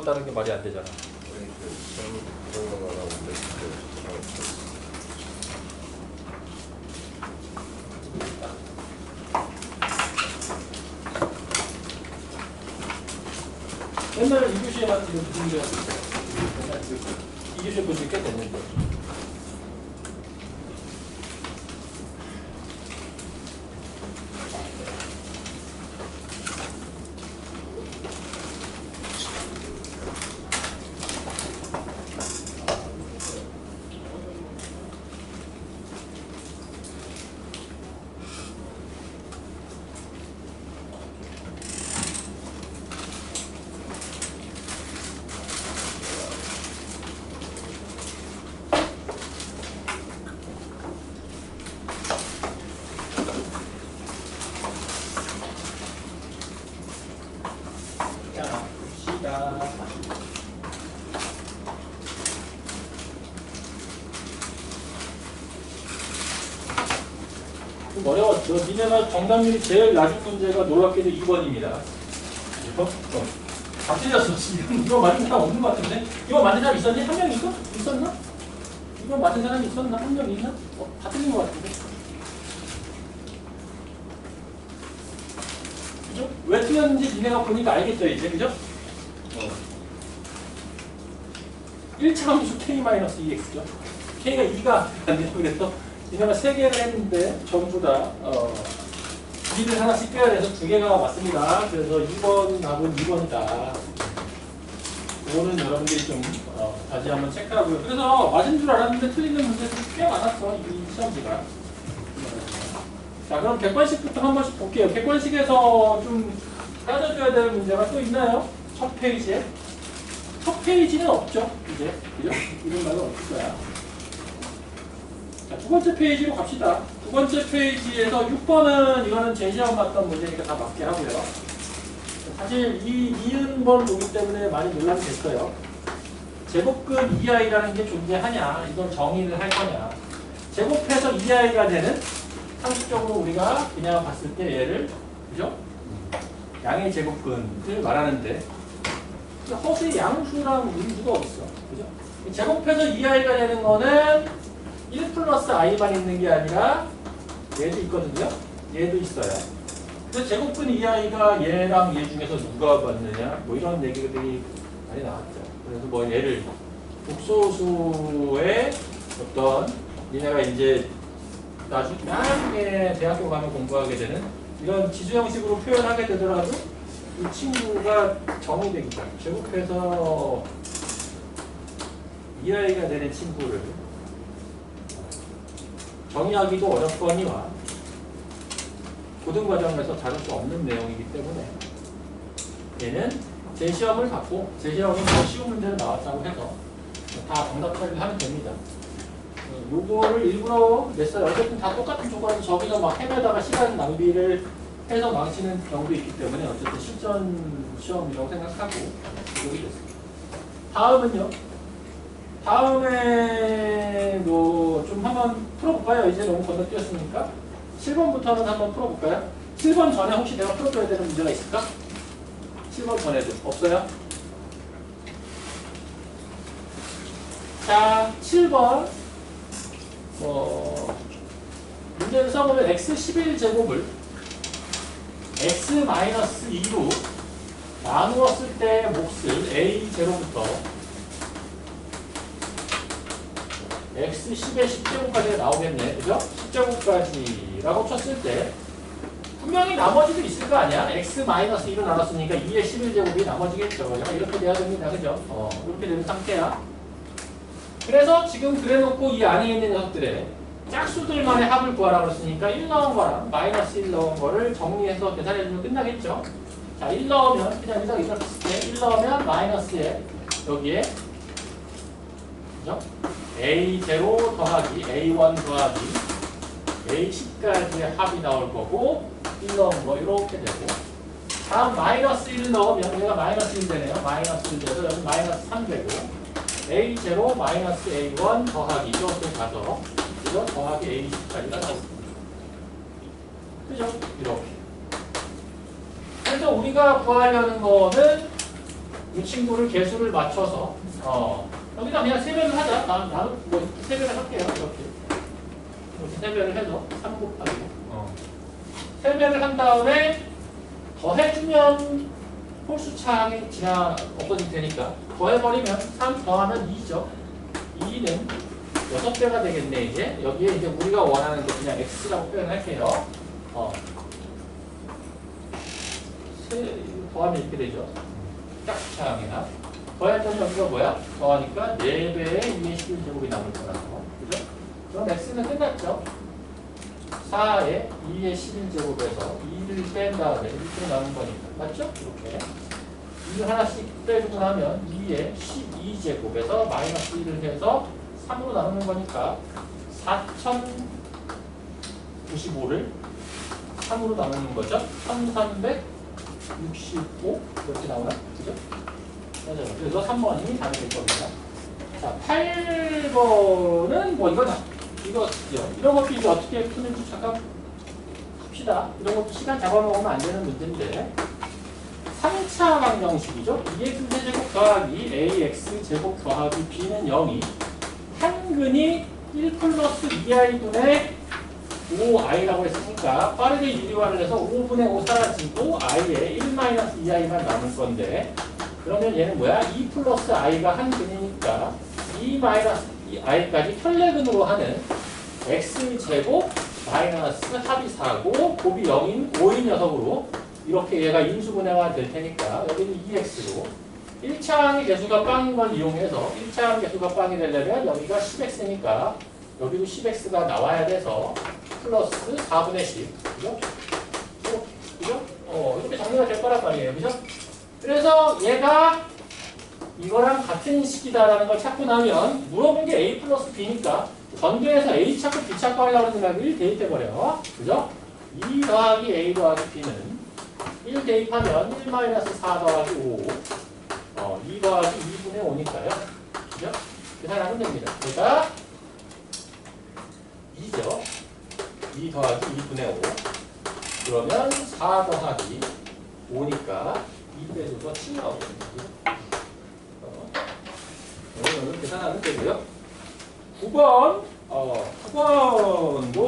없다는 게 말이 안 되잖아. 옛날에 2교시에 맞지 무슨 문제가 있었어요? 2교시에 본 지 꽤 됐는데. 좀 어려웠죠. 니네가 정답률이 제일 낮은 문제가 놀랍게도 2번입니다. 다 틀렸어. 이거 맞은 사람 없는 것 같은데? 이거 맞은 사람 있었니? 한 명 있어? 있었나? 이거 맞은 사람이 있었나? 한 명 있나? 다 틀린 것 같은데? 그죠? 왜 틀렸는지 니네가 보니까 알겠죠, 이제? 그죠? 1차 함수 k-2x죠. k가 2가 안 돼요. 그래서 니네가 3개를 했는데 전부 다 2를 하나씩 빼야 돼서 2개가 왔습니다. 그래서 2번 답은 2번이다. 그거는 여러분들이 좀 다시 한번 체크하고요. 그래서 맞은 줄 알았는데 틀리는 문제도 꽤 많았어. 이 시험지가. 자, 그럼 객관식부터 한 번씩 볼게요. 객관식에서 좀 따져줘야 될 문제가 또 있나요? 첫 페이지에? 첫 페이지는 없죠. 이제. 그죠? 이런 말은 없을 거야. 자, 두 번째 페이지로 갑시다. 두 번째 페이지에서 6번은 이거는 제시험 봤던 문제니까 다 맞게 하고요. 사실 이 니은번 보기 때문에 많이 논란이 됐어요. 제곱근 2i라는 게 존재하냐, 이건 정의를 할 거냐. 제곱해서 2i가 되는, 상식적으로 우리가 그냥 봤을 때 얘를, 그죠? 양의 제곱근을 말하는데, 허수의 양수랑 음수가 없어. 그죠? 제곱해서 2i가 되는 거는 1 플러스 i만 있는 게 아니라 얘도 있거든요. 얘도 있어요. 그래서 제곱근 2i가 얘랑 얘 중에서 누가 받느냐 뭐 이런 얘기들이 많이 나왔죠. 그래서 뭐 얘를 복소수의 어떤 니네가 이제 나중에 대학교 가면 공부하게 되는 이런 지수 형식으로 표현하게 되더라도 이 친구가 정의되겠죠. 제곱해서 2i가 되는 친구를 정의하기도 어렵거니와 고등과정에서 다룰 수 없는 내용이기 때문에 얘는 제시험을 받고 제시험은 더 쉬운 문제를 나왔다고 해서 다 정답 처리를 하면 됩니다. 요거를 일부러 냈어요. 어쨌든 다 똑같은 조건에서 저기서 막 헤매다가 시간 낭비를 해서 망치는 경우도 있기 때문에 어쨌든 실전 시험이라고 생각하고 여기 됐습니다. 다음은요. 다음에도 좀 한번 풀어볼까요? 이제 너무 건너뛰었으니까 7번부터는 한번 풀어볼까요? 7번 전에 혹시 내가 풀어줘야 되는 문제가 있을까? 7번 전에도 없어요? 자, 7번 문제를 써보면 x 11제곱을 x-2로 나누었을 때 몫을 a0부터 x 10의 10제곱까지가 나오겠네. 그죠? 10제곱까지라고 쳤을 때 분명히 나머지도 있을 거 아니야? x-2로 나눴으니까 2의 11제곱이 나머지겠죠. 이렇게 돼야 됩니다. 그죠? 이렇게 되는 상태야. 그래서 지금 그래놓고 이 안에 있는 녀석들의 짝수들만의 합을 구하라고 그랬으니까 1 넣은 거랑 -1 넣은 거를 정리해서 계산해주면 끝나겠죠? 자, 1 넣으면 그냥 이렇게 있었을 때 1 넣으면 마이너스에 여기에 그죠? A0 더하기 A1 더하기 A10까지의 합이 나올 거고 1 넣은 거 이렇게 되고 다음 -1 넣으면 얘가 -1 되네요. -1 돼서 여기 -3 되고 A0 -A1 더하기 이렇게 가서 이거 더하기 A10까지가 나옵니다. 그죠? 이렇게. 그래서 우리가 구하려는 거는 이 친구를 개수를 맞춰서 여기다 그냥 세배를 하자. 나는 뭐 세배를 할게요. 이렇게 세배를 해서 3 곱하기 세배를 한 다음에 더해주면 홀수차항이 없어질 테니까 더해버리면 3 더하면 2죠. 2는 6배가 되겠네. 이제 여기에 이제 우리가 원하는 게 그냥 x라고 표현할게요. 더하면 이렇게 되죠. 짝수차항이나 더했더니 여기가 뭐야? 더하니까 4배의 2의 11제곱이 남을 거라고. 그죠? 그럼 x는 끝났죠. 4의 2의 11제곱에서 2를 뺀 다음에 이렇게 남은 거니까. 맞죠? 이렇게. 2 하나씩 빼주고 나면 2의 12제곱에서 마이너스 1을 해서 3으로 나누는 거니까 4095를 3으로 나누는 거죠. 1365 이렇게 나오나? 그죠? 맞아요. 그래서 3번이 답이 될 겁니다. 자, 8번은 뭐 이거죠. 이런 것도 이제 어떻게 푸는지 잠깐 봅시다. 이런 것도 시간 잡아먹으면 안 되는 문제인데 3차 방정식이죠. 2x 세제곱 더하기 ax 제곱 더하기 b는 0이 한근이 1 플러스 2i분의 5i라고 했으니까 빠르게 유리화를 해서 5분의 5 사라지고 i에 1 마이너스 2i만 남을 건데 그러면 얘는 뭐야? 2 플러스 i가 한근이니까 2 마이너스 i까지 혈례근으로 하는 x제곱 마이너스 합이 4고 곱이 0인 5인 녀석으로 이렇게 얘가 인수분해가 될 테니까 여기는 2x로 1차항의 개수가 빵인 걸 이용해서 1차항 개수가 빵이 되려면 여기가 10x니까 여기도 10x가 나와야 돼서 플러스 4분의 10 그죠? 그죠? 이렇게 정리가 될 거란 말이에요. 그죠? 그래서 얘가 이거랑 같은 식이다라는 걸 찾고 나면 물어본 게 a 플러스 b니까 전교에서 a 찾고 b 찾고 하려고 하는 1 대입해버려. 그죠? 2 더하기 a 더하기 b는 1 대입하면 1 마이너스 4 더하기 5 2 더하기 2분의 5니까요. 그죠? 계산하면 됩니다. 그러니까 2죠. 2 더하기 2분의 5 그러면 4 더하기 5니까 2 빼줘서 7 나오거든요. 오늘 계산하면 되고요. 9번 9번도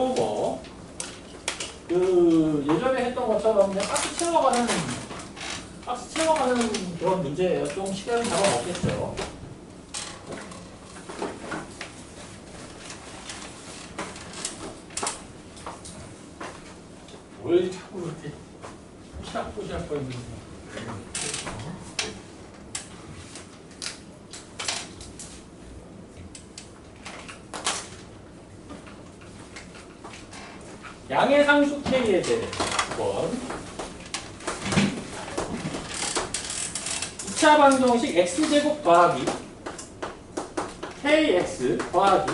예전에 했던 것처럼 그냥 박스 채워가는 그런 문제예요. 좀 시간을 잡아먹겠죠. 뭘 자꾸 이렇게 포시락포시락 거리는 거야. 양의 상수 K에 대해 9번 2차 방정식 X제곱 더하기 KX 더하기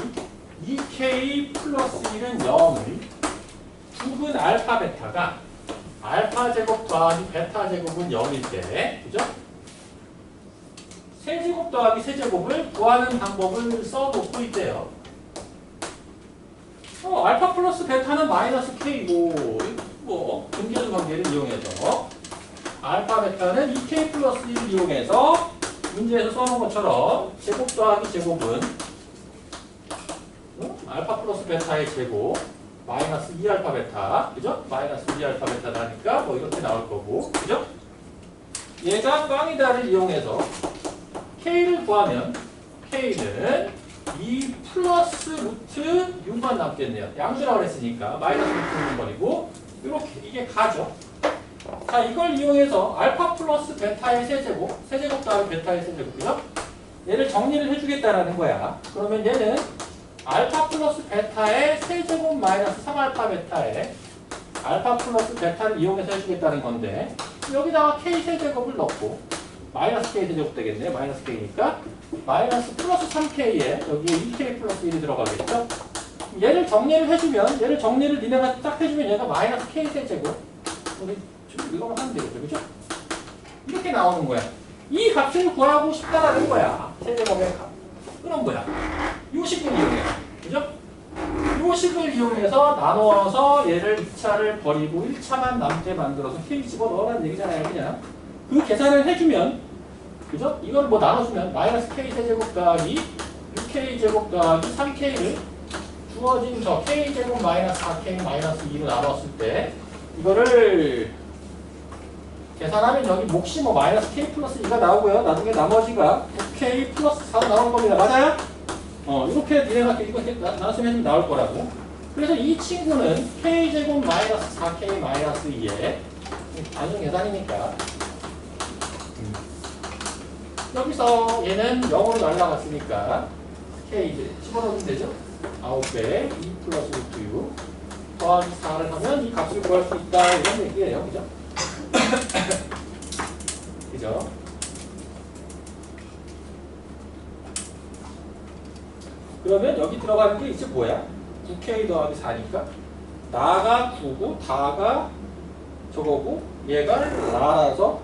2K 플러스 1은 0을 부분 알파 베타가 알파 제곱 더하기 베타 제곱은 0일 때 그죠? 세제곱 더하기 세제곱을 구하는 방법을 써놓고 있대요. 알파 플러스 베타는 마이너스 K고 뭐 분계수 관계를 이용해서 알파 베타는 2K 플러스 1을 이용해서 문제에서 써놓은 것처럼 제곱 더하기 제곱은 알파 플러스 베타의 제곱 마이너스 2알파 베타 그죠? 마이너스 2알파 베타다 하니까 뭐 이렇게 나올 거고 그죠? 얘가 꽝이다를 이용해서 K를 구하면 K는 2 플러스 루트 6만 남겠네요. 양수라고 했으니까 마이너스 루트 6번이고 이렇게 이게 가죠. 자 이걸 이용해서 알파 플러스 베타의 세제곱 세제곱 더하기 베타의 세제곱이죠. 얘를 정리를 해주겠다라는 거야. 그러면 얘는 알파 플러스 베타의 세제곱 마이너스 3알파 베타의 알파 플러스 베타를 이용해서 해주겠다는 건데 여기다가 k 세제곱을 넣고 마이너스 k 세제곱 되겠네. 마이너스 k니까 마이너스 플러스 3k에 여기에 2k 플러스 1이 들어가겠죠. 얘를 정리를 해주면 얘를 정리를 니네가 딱 해주면 얘가 마이너스 k 세제곱 우리 지금 이거만 하면 되겠죠. 그죠? 이렇게 나오는 거야. 이 값을 구하고 싶다라는 거야. 세제곱의 값. 그럼 뭐야? 요 식을 이용해. 그죠? 요 식을 이용해서 나누어서 얘를 2차를 버리고 1차만 남게 만들어서 k 집어넣으라는 얘기잖아요. 그냥 그 계산을 해주면 그죠? 이걸 뭐 나눠주면 마이너스 k제곱 더하기 6k제곱 더하기 3k를 주어진 저 k제곱 마이너스 4k 마이너스 2로 나눴을 때 이거를 계산하면 여기 몫이 뭐 마이너스 k 플러스 2가 나오고요. 나중에 나머지가 9k 플러스 4로 나오는 겁니다. 맞아요? 이렇게 니네가 이거 나눴으면 나올 거라고. 그래서 이 친구는 k제곱 마이너스 4k 마이너스 2에 단순 계산이니까 여기서 얘는 0으로 날라갔으니까 k 이제 집어넣으면 되죠? 9배 2 플러스 루트 6 더하기 4를 하면 이 값을 구할 수 있다 이런 얘기예요. 그죠? 그죠? 그러면 여기 들어가는 게 이제 뭐야? 9k 더하기 4니까 나가 9고 다가 저거고 얘가 라라서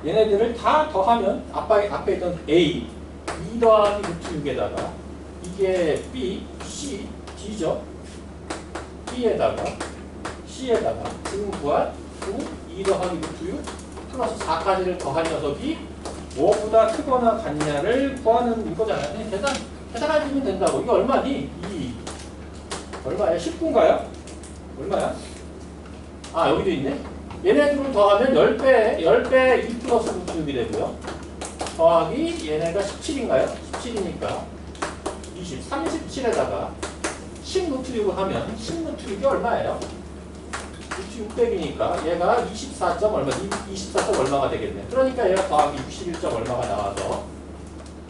얘네들을 다 더하면 앞에 있던 A 2 더하기 루트 6에다가 이게 B, C, D죠? B에다가 C에다가 지금 구한 9, 2 더하기 루트 6 플러스 4까지를 더한 녀석이 뭐보다 크거나 같냐를 구하는 이거잖아요. 계산하시면 된다고. 이거 얼마니? 2 얼마야? 10분가요? 얼마야? 아 여기도 있네. 얘네들을 더하면 10배 2 플러스 루트 6이 되고요. 더하기 얘네가 17인가요? 17이니까 20, 37에다가 10 루트 6을 하면 10 루트 6이 얼마예요? 루트 600이니까 얘가 24. 얼마? 24. 얼마가 되겠네. 그러니까 얘가 더하기 61. 얼마가 나와서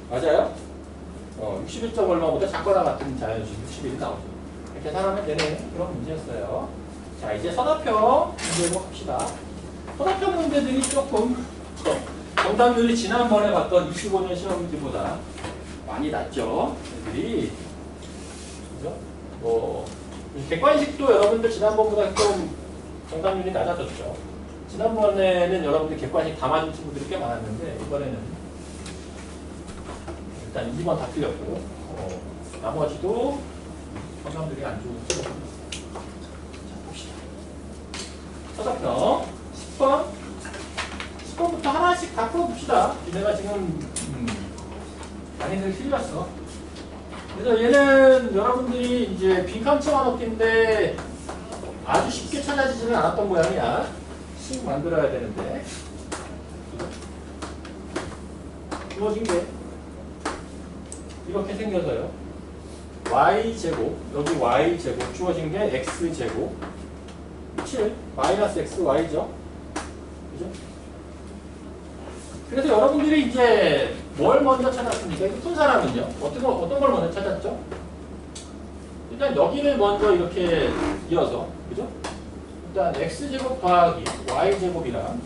맞아요? 61. 얼마보다 작거나 같은 자연수 61이 나오죠. 계산하면 되는 그런 문제였어요. 자 이제 선화평 문제로 합시다. 선화평 문제들이 조금 정답률이 지난번에 봤던 25년 시험 문제보다 많이 낮죠. 애들이 그죠? 객관식도 여러분들 지난번보다 좀 정답률이 낮아졌죠. 지난번에는 여러분들 객관식 다 맞은 친구들이 꽤 많았는데 이번에는 일단 2번 다 틀렸고 나머지도 정답률이 안 좋은 친구입니다. 자 봅시다. 서사평 10번 10번부터 하나씩 다 풀어봅시다. 내가 지금 많이들 틀렸어. 그래서 얘는 여러분들이 이제 빈칸 채워넣기인데 아주 쉽게 찾아지지는 않았던 모양이야. 씩 만들어야 되는데 주어진 게 이렇게 생겨서요. y제곱 여기 y제곱 주어진 게 x제곱 7 마이너스 xy죠. 그죠? 그래서 여러분들이 이제 뭘 먼저 찾았습니까? 푼 사람은요. 어떤 걸 먼저 찾았죠? 일단 여기를 먼저 이렇게 이어서 그죠? 일단 x제곱 더하기 y제곱이랑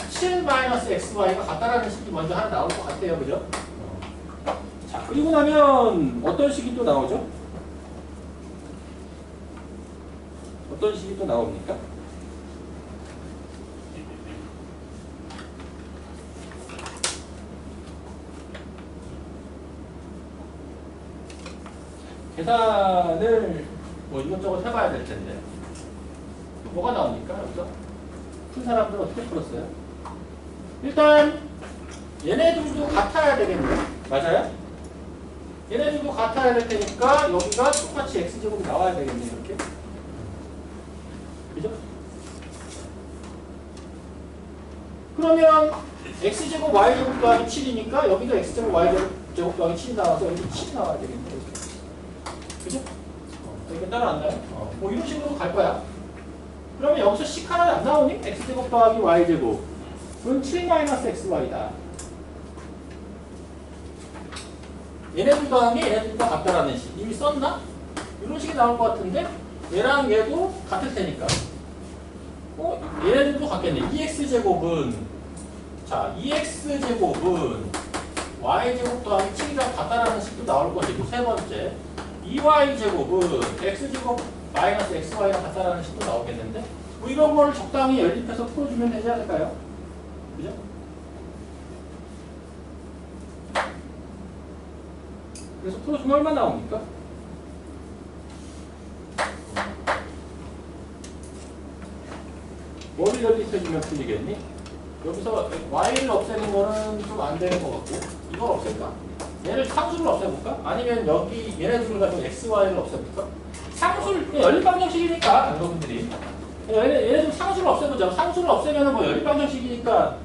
7 마이너스 xy가 같다라는 식이 먼저 하나 나올 것 같아요. 그죠? 자, 그리고 나면 어떤 식이 또 나오죠? 어떤 식이 또 나옵니까? 계산을 뭐 이것저것 해봐야 될 텐데 뭐가 나옵니까? 여기서 푼 사람들은 어떻게 풀었어요? 일단 얘네들도 같아야 되겠네요. 맞아요? 얘네들도 같아야 될 테니까 여기가 똑같이 x제곱이 나와야 되겠네요. 이렇게 그죠? 그러면 x제곱 y제곱 더하기 7이니까 여기도 x제곱 y제곱 더하기 7이 나와서 여기 7이 나와야 되겠네요. 이렇게. 그죠? 이렇게 따라왔나요? 뭐 이런 식으로 갈 거야. 그러면 여기서 식 하나 안 나오니? x제곱 더하기 y제곱은 7-xy다. 얘네들 더한 게 얘네들과 같다라는 식. 이미 썼나? 이런 식이 나올 것 같은데 얘랑 얘도 같을 테니까. 얘네들도 같겠네. 2x제곱은 자 2x제곱은 y제곱 더하기 7이랑 같다라는 식도 나올 것이고 세 번째 2y제곱은 x제곱 마이너스 xy랑 같다라는 식도 나오겠는데 뭐 이런 거를 적당히 연립해서 풀어주면 되지 않을까요? 그죠? 그래서 풀어주면 얼마 나옵니까? 뭐를 연립해주면 풀리겠니? 여기서 y를 없애는 거는 좀 안 되는 것 같고 이걸 없앨까? 얘를 상수를 없애볼까? 아니면 여기 얘네 둘을 가지고 x, y를 없애볼까? 상수를 연립방정식이니까 여러분들이 얘네 좀 상수를 없애보자. 상수를 없애면 뭐 연립방정식이니까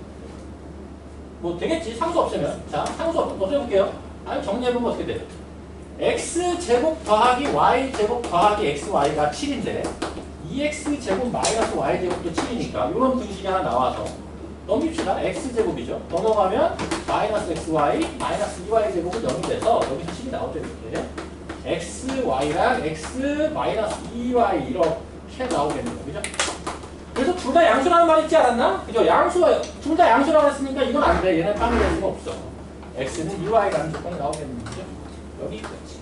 뭐 되겠지. 상수 없애면. 자, 상수 없애볼게요. 아니 정리해보면 어떻게 돼? x제곱 더하기 y제곱 더하기 xy가 7인데 2x제곱 마이너스 y제곱도 7이니까 이런 등식이 하나 나와서 넘깁시다. x제곱이죠. 넘어가면 마이너스 xy 마이너스 2y제곱은 0이 돼서 여기서 7이 나오죠. 이렇게 xy랑 x 마이너스 2y 이렇게 나오겠네요. 그죠? 그래서 둘 다 양수라는 말 있지 않았나? 그죠? 둘 다 양수라고 했으니까 이건 안 돼. 얘는 빵이 될 수가 없어. x는 2y라는 조건이 나오겠는 거죠. 여기 있겠지.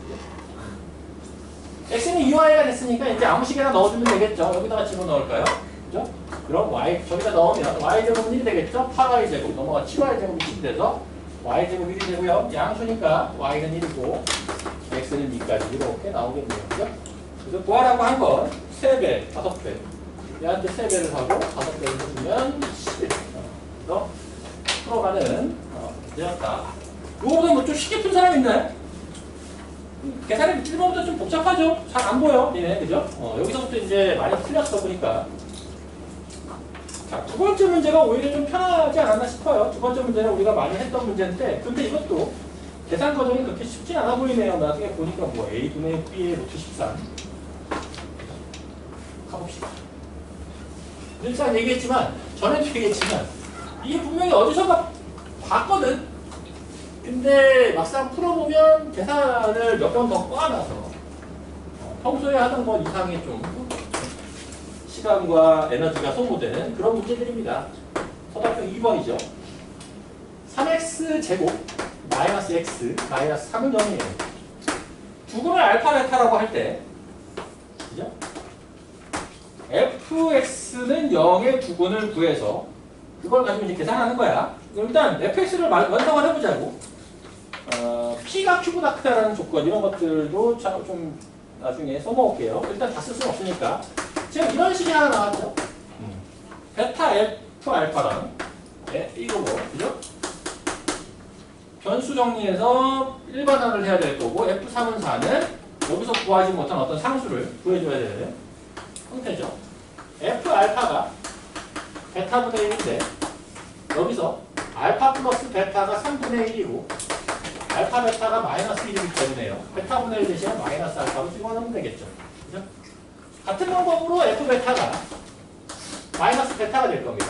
x는 2y가 됐으니까 이제 아무 식이나 넣어주면 되겠죠. 여기다가 집어넣을까요? 그죠? 그럼 y 저기다 넣으면 y제곱은 1이 되겠죠? 8y제곱 넘어가 7y제곱이 1이 돼서 y제곱 1이 되고요. 양수니까 y는 1이고 x는 2까지 이렇게 나오겠네요. 그죠? 그래서 구하라고 한 건 3배, 5배 얘한테 3배를 하고 5배를 해주면 11 그래서 풀어가는 문제였다. 요거보다 뭐 좀 쉽게 푼 사람 있나요? 계산이 1번부터 좀 복잡하죠? 잘 안 보여, 니네, 그죠? 여기서부터 이제 많이 풀렸어, 보니까. 자, 두 번째 문제가 오히려 좀 편하지 않았나 싶어요. 두 번째 문제는 우리가 많이 했던 문제인데, 근데 이것도 계산 과정이 그렇게 쉽진 않아 보이네요. 나중에 보니까 뭐 A분의 B의 루트 13. 가봅시다. 일단 얘기했지만, 전에도 얘기했지만, 이게 분명히 어디선가 봤거든? 근데 막상 풀어보면 계산을 몇 번 더 꼬아놔서 평소에 하던 것 이상의 좀 시간과 에너지가 소모되는 그런 문제들입니다. 서답형 2번이죠. 3x 제곱 마이너스 x 마이너스 3은 0이에요. 두근을 알파 베타라고 할 때 그죠? fx는 0의 두근을 구해서 그걸 가지고 이제 계산하는 거야. 일단 fx를 완성을 해보자고. P가 Q보다 크다라는 조건 이런 것들도 좀 나중에 써먹을게요. 일단 다 쓸 수는 없으니까. 지금 이런 식이 하나 나왔죠. 베타 F 알파랑 이거 뭐 그죠? 변수 정리해서 일반화를 해야 될 거고 F3은 4는 여기서 구하지 못한 어떤 상수를 구해줘야 되는 형태죠. F 알파가 베타분의 1인데 여기서 알파 플러스 베타가 3분의 1이고 알파 베타가 마이너스 1이기 때문에요. 베타분의 1 대신에 마이너스 알파로 집어넣으면 되겠죠. 그죠? 같은 방법으로 f 베타가 마이너스 베타가 될 겁니다.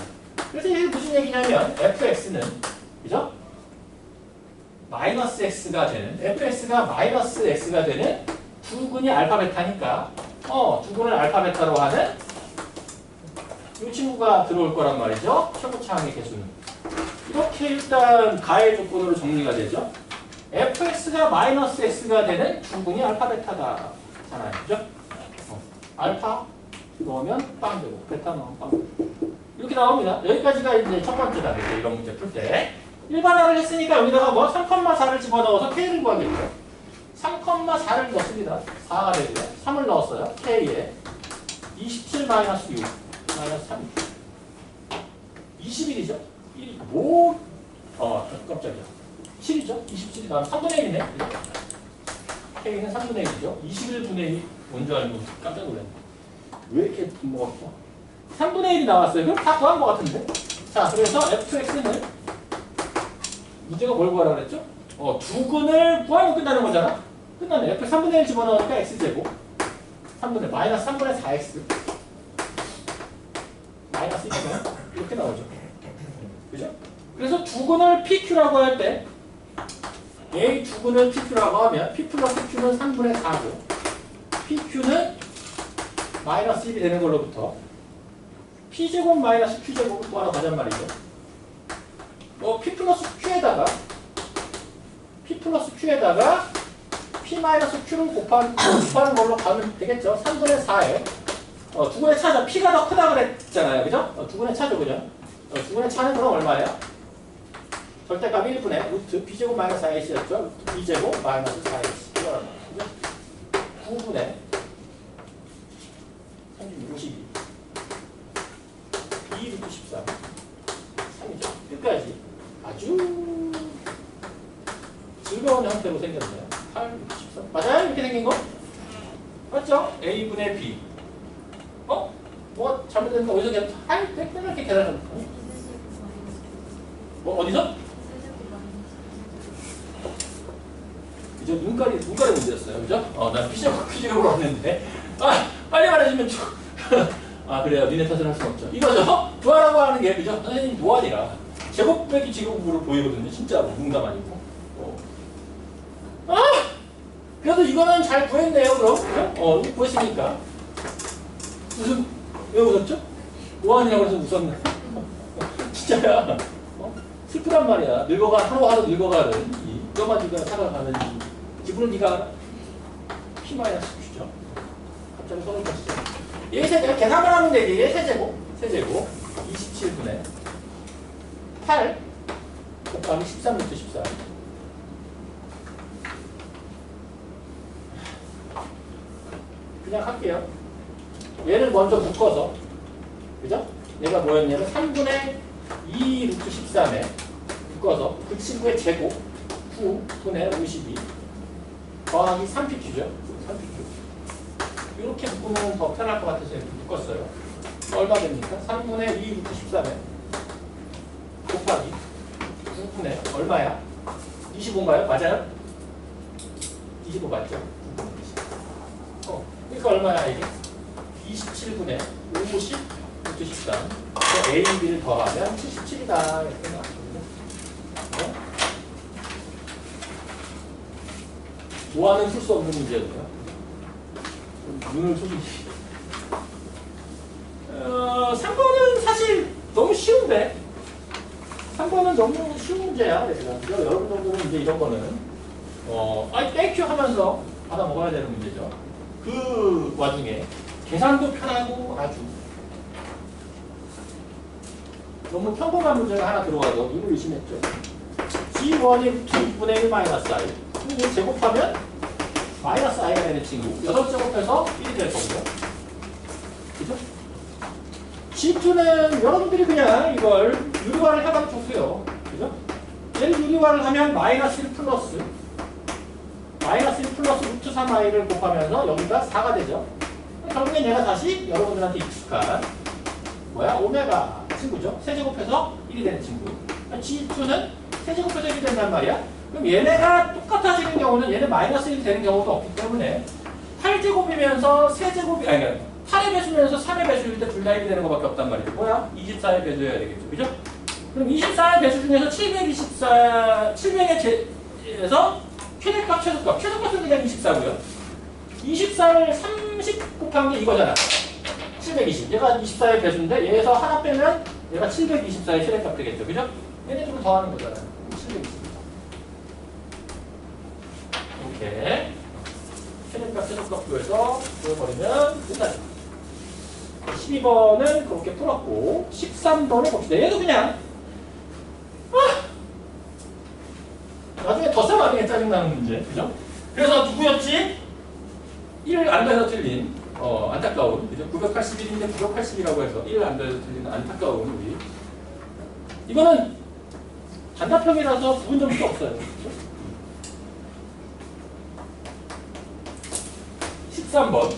그래서 이게 무슨 얘기냐면 fx는 그죠? 마이너스 x가 되는 fx가 마이너스 x가 되는 두근이 알파 베타니까 두근을 알파 베타로 하는 이 친구가 들어올 거란 말이죠. 최고차항의 개수는 이렇게 일단 가해 조건으로 정리가 되죠. fx가 마이너스 x가 되는 두근이 알파 베타다 잖아요. 그죠? 알파 넣으면 빵 되고 베타 넣으면 빵 되고 이렇게 나옵니다. 여기까지가 이제 첫 번째 단계죠. 이런 문제 풀 때 일반화를 했으니까 여기다가 뭐 3,4를 집어넣어서 k를 구하겠죠. 3,4를 넣습니다. 4가 되고요. 3을 넣었어요. k에 27 마이너스 6 마이너스 3 21이죠. 1 뭐? 깜짝이야. 7이죠? 27이 나면 3분의 1이네. k는 3분의 1이죠. 21분의 1 뭔지 알고 깜짝 놀랐네. 왜 이렇게 먹었어? 3분의 1이 나왔어요. 그럼 다 구한 것 같은데? 자, 그래서 fx는 문제가 뭘 구하라고 그랬죠? 두근을 구하면 끝나는 거잖아? 끝나네. f 3분의 1 집어넣으니까 x제곱 3분의 마이너스 3분의 4x 마이너스 1이면 이렇게 나오죠. 그죠? 그래서 두근을 pq라고 할 때 A 두근을 pq라고 하면 p 플러스 q는 3분의 4고 pq는 마이너스 1이 되는 걸로부터 p제곱 마이너스 q제곱을 구하러 가잔 말이죠. p 플러스 q에다가 p 마이너스 q를 곱하는 걸로 가면 되겠죠. 3분의 4에 두근의 차죠. p가 더 크다 그랬잖아요. 그죠? 두근의 차죠. 그죠? 두근의 차는 그럼 얼마예요? 절대값이 1분의 루트 b제곱 마이너스 4x였죠. 루트 b제곱 마이너스 4x 이거란 말이죠. 9분의 52 루트 13 3이죠. 끝까지 아주 즐거운 형태로 생겼네요. 8, 13. 맞아요? 이렇게 생긴 거? 맞죠? A분의 B. 뭐가 잘못됐는데 어디서 그냥 이렇게 계산을 뭐 어디서? 그죠? 눈깔이 문제였어요. 그죠? 나 피지컬 퀴즈를 보러 왔는데 빨리 말해주면 그래요. 니네 탓을 할 수 없죠. 이거죠? 조화라고 하는 게 그죠? 선생님 노안이라 제곱 빼기 제곱으로 보이거든요. 진짜로 농담 아니고. 그래도 이거는 잘 구했네요. 그럼 그죠? 구했으니까 무슨 왜 웃었죠? 노안이라고 해서 웃었네. 진짜야. 슬프단 말이야. 하루하루 늙어가는 이 뼈마디가 살아가는 이 기분을 네가 P-9죠. 갑자기 손을 뻗치죠. 얘 세제곱 계산을 하면 되지. 얘 세제곱 27분의 8 곱하기 13루트 14. 그냥 할게요. 얘를 먼저 묶어서 그죠? 얘가 뭐였냐면 3분의 2 루트 13에 묶어서 그 친구의 제곱 9분의 52 더하기 3pq죠. 3pq. 이렇게 묶으면 더 편할 것 같아서 이렇게 묶었어요. 얼마 됩니까? 3분의 2 루트 13에 곱하기 9분의 얼마야? 25인가요? 맞아요? 25 맞죠? 그러니까 얼마야 이게? 27분의 50 루트 13 A, B를 더하면 77이다 이렇게 나왔거든요. 뭐하는 풀 수 없는 문제였네요. 눈을 속이지. 3번은 사실 너무 쉬운데 3번은 너무 쉬운 문제야. 그래서 여러분 정도는 이제 이런 거는 땡큐 하면서 받아 먹어야 되는 문제죠. 그 와중에 계산도 편하고 아주 너무 평범한 문제가 하나 들어와서 눈을 의심했죠. G1이 2분의 1 마이너스 I. 이거 제곱하면 마이너스 I가 되는 친구. 6제곱해서 1이 될 거고요. 그죠? G2는 여러분들이 그냥 이걸 유리화를 해봐도 좋고요. 그죠? 얘를 유리화를 하면 마이너스 1 플러스 루트 3i를 곱하면서 여기가 4가 되죠. 결국엔 얘가 다시 여러분들한테 익숙한 오메가 친구죠. 세제곱해서 1이 되는 친구. G2는 세제곱해서 1이 된단 말이야. 그럼 얘네가 똑같아지는 경우는 얘는 마이너스 1이 되는 경우도 없기 때문에 8제곱이면서 세제곱이 8의 배수면서 3의 배수일 때 둘 다 1이 되는 것밖에 없단 말이죠. 24의 배수여야 되겠죠. 그죠? 그럼 24의 배수 중에서 700에서 최대값, 최소값은 그냥 24고요. 24를 30 곱한 게 이거잖아. 720. 얘가 24의 배수인데 얘에서 하나 빼면 얘가 724의 최대값 되겠죠. 그죠? 얘네 둘을 더하는 거잖아요. 720. 이렇게 최대값, 최소값 구해서 구해버리면 끝나죠. 12번은 그렇게 풀었고 13번을 봅시다. 얘도 그냥 나중에 더 싸면 되게 짜증나는 문제. 그죠? 그래서 누구였지? 1을 안 더해서 틀린 안타까운 그죠? 981인데 980이라고 해서 1을 안 더해서 틀린 안타까운 우리 이거는 단답형이라서 부분 점수 없어요. 그죠? 13번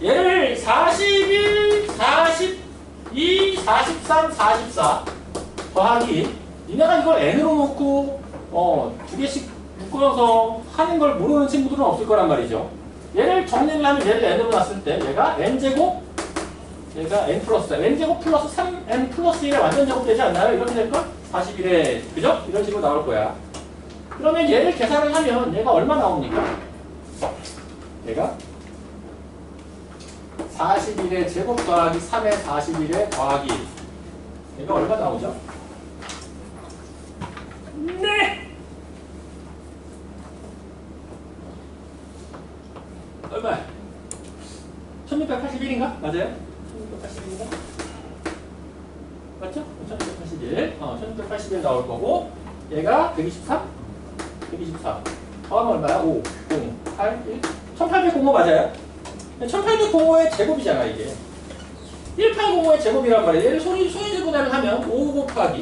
얘를 41, 42, 43, 44 더하기 니네가 이걸 n으로 놓고 두 개씩 묶어서 하는 걸 모르는 친구들은 없을 거란 말이죠. 얘를 정리를 하면 얘를 n으로 놨을 때 얘가 n제곱 얘가 n 플러스 4 n제곱 플러스 3n 플러스 1에 완전 제곱 되지 않나요? 이렇게 될걸? 41에 그죠? 이런 식으로 나올 거야. 그러면 얘를 계산을 하면 얘가 얼마 나옵니까? 얘가 41의 제곱 더하기 3의 41의 더하기 1 얘가 얼마 나오죠? 네! 얼마? 1681인가? 맞아요? 1681인가? 맞죠? 1681. 1681 나올 거고 얘가 123? 124. 더하면 얼마야? 5, 0, 8, 1. 1805 맞아요? 1805의 제곱이잖아 이게. 1805의 제곱이란 말이에요. 얘를 소인수분해를 하면 5 곱하기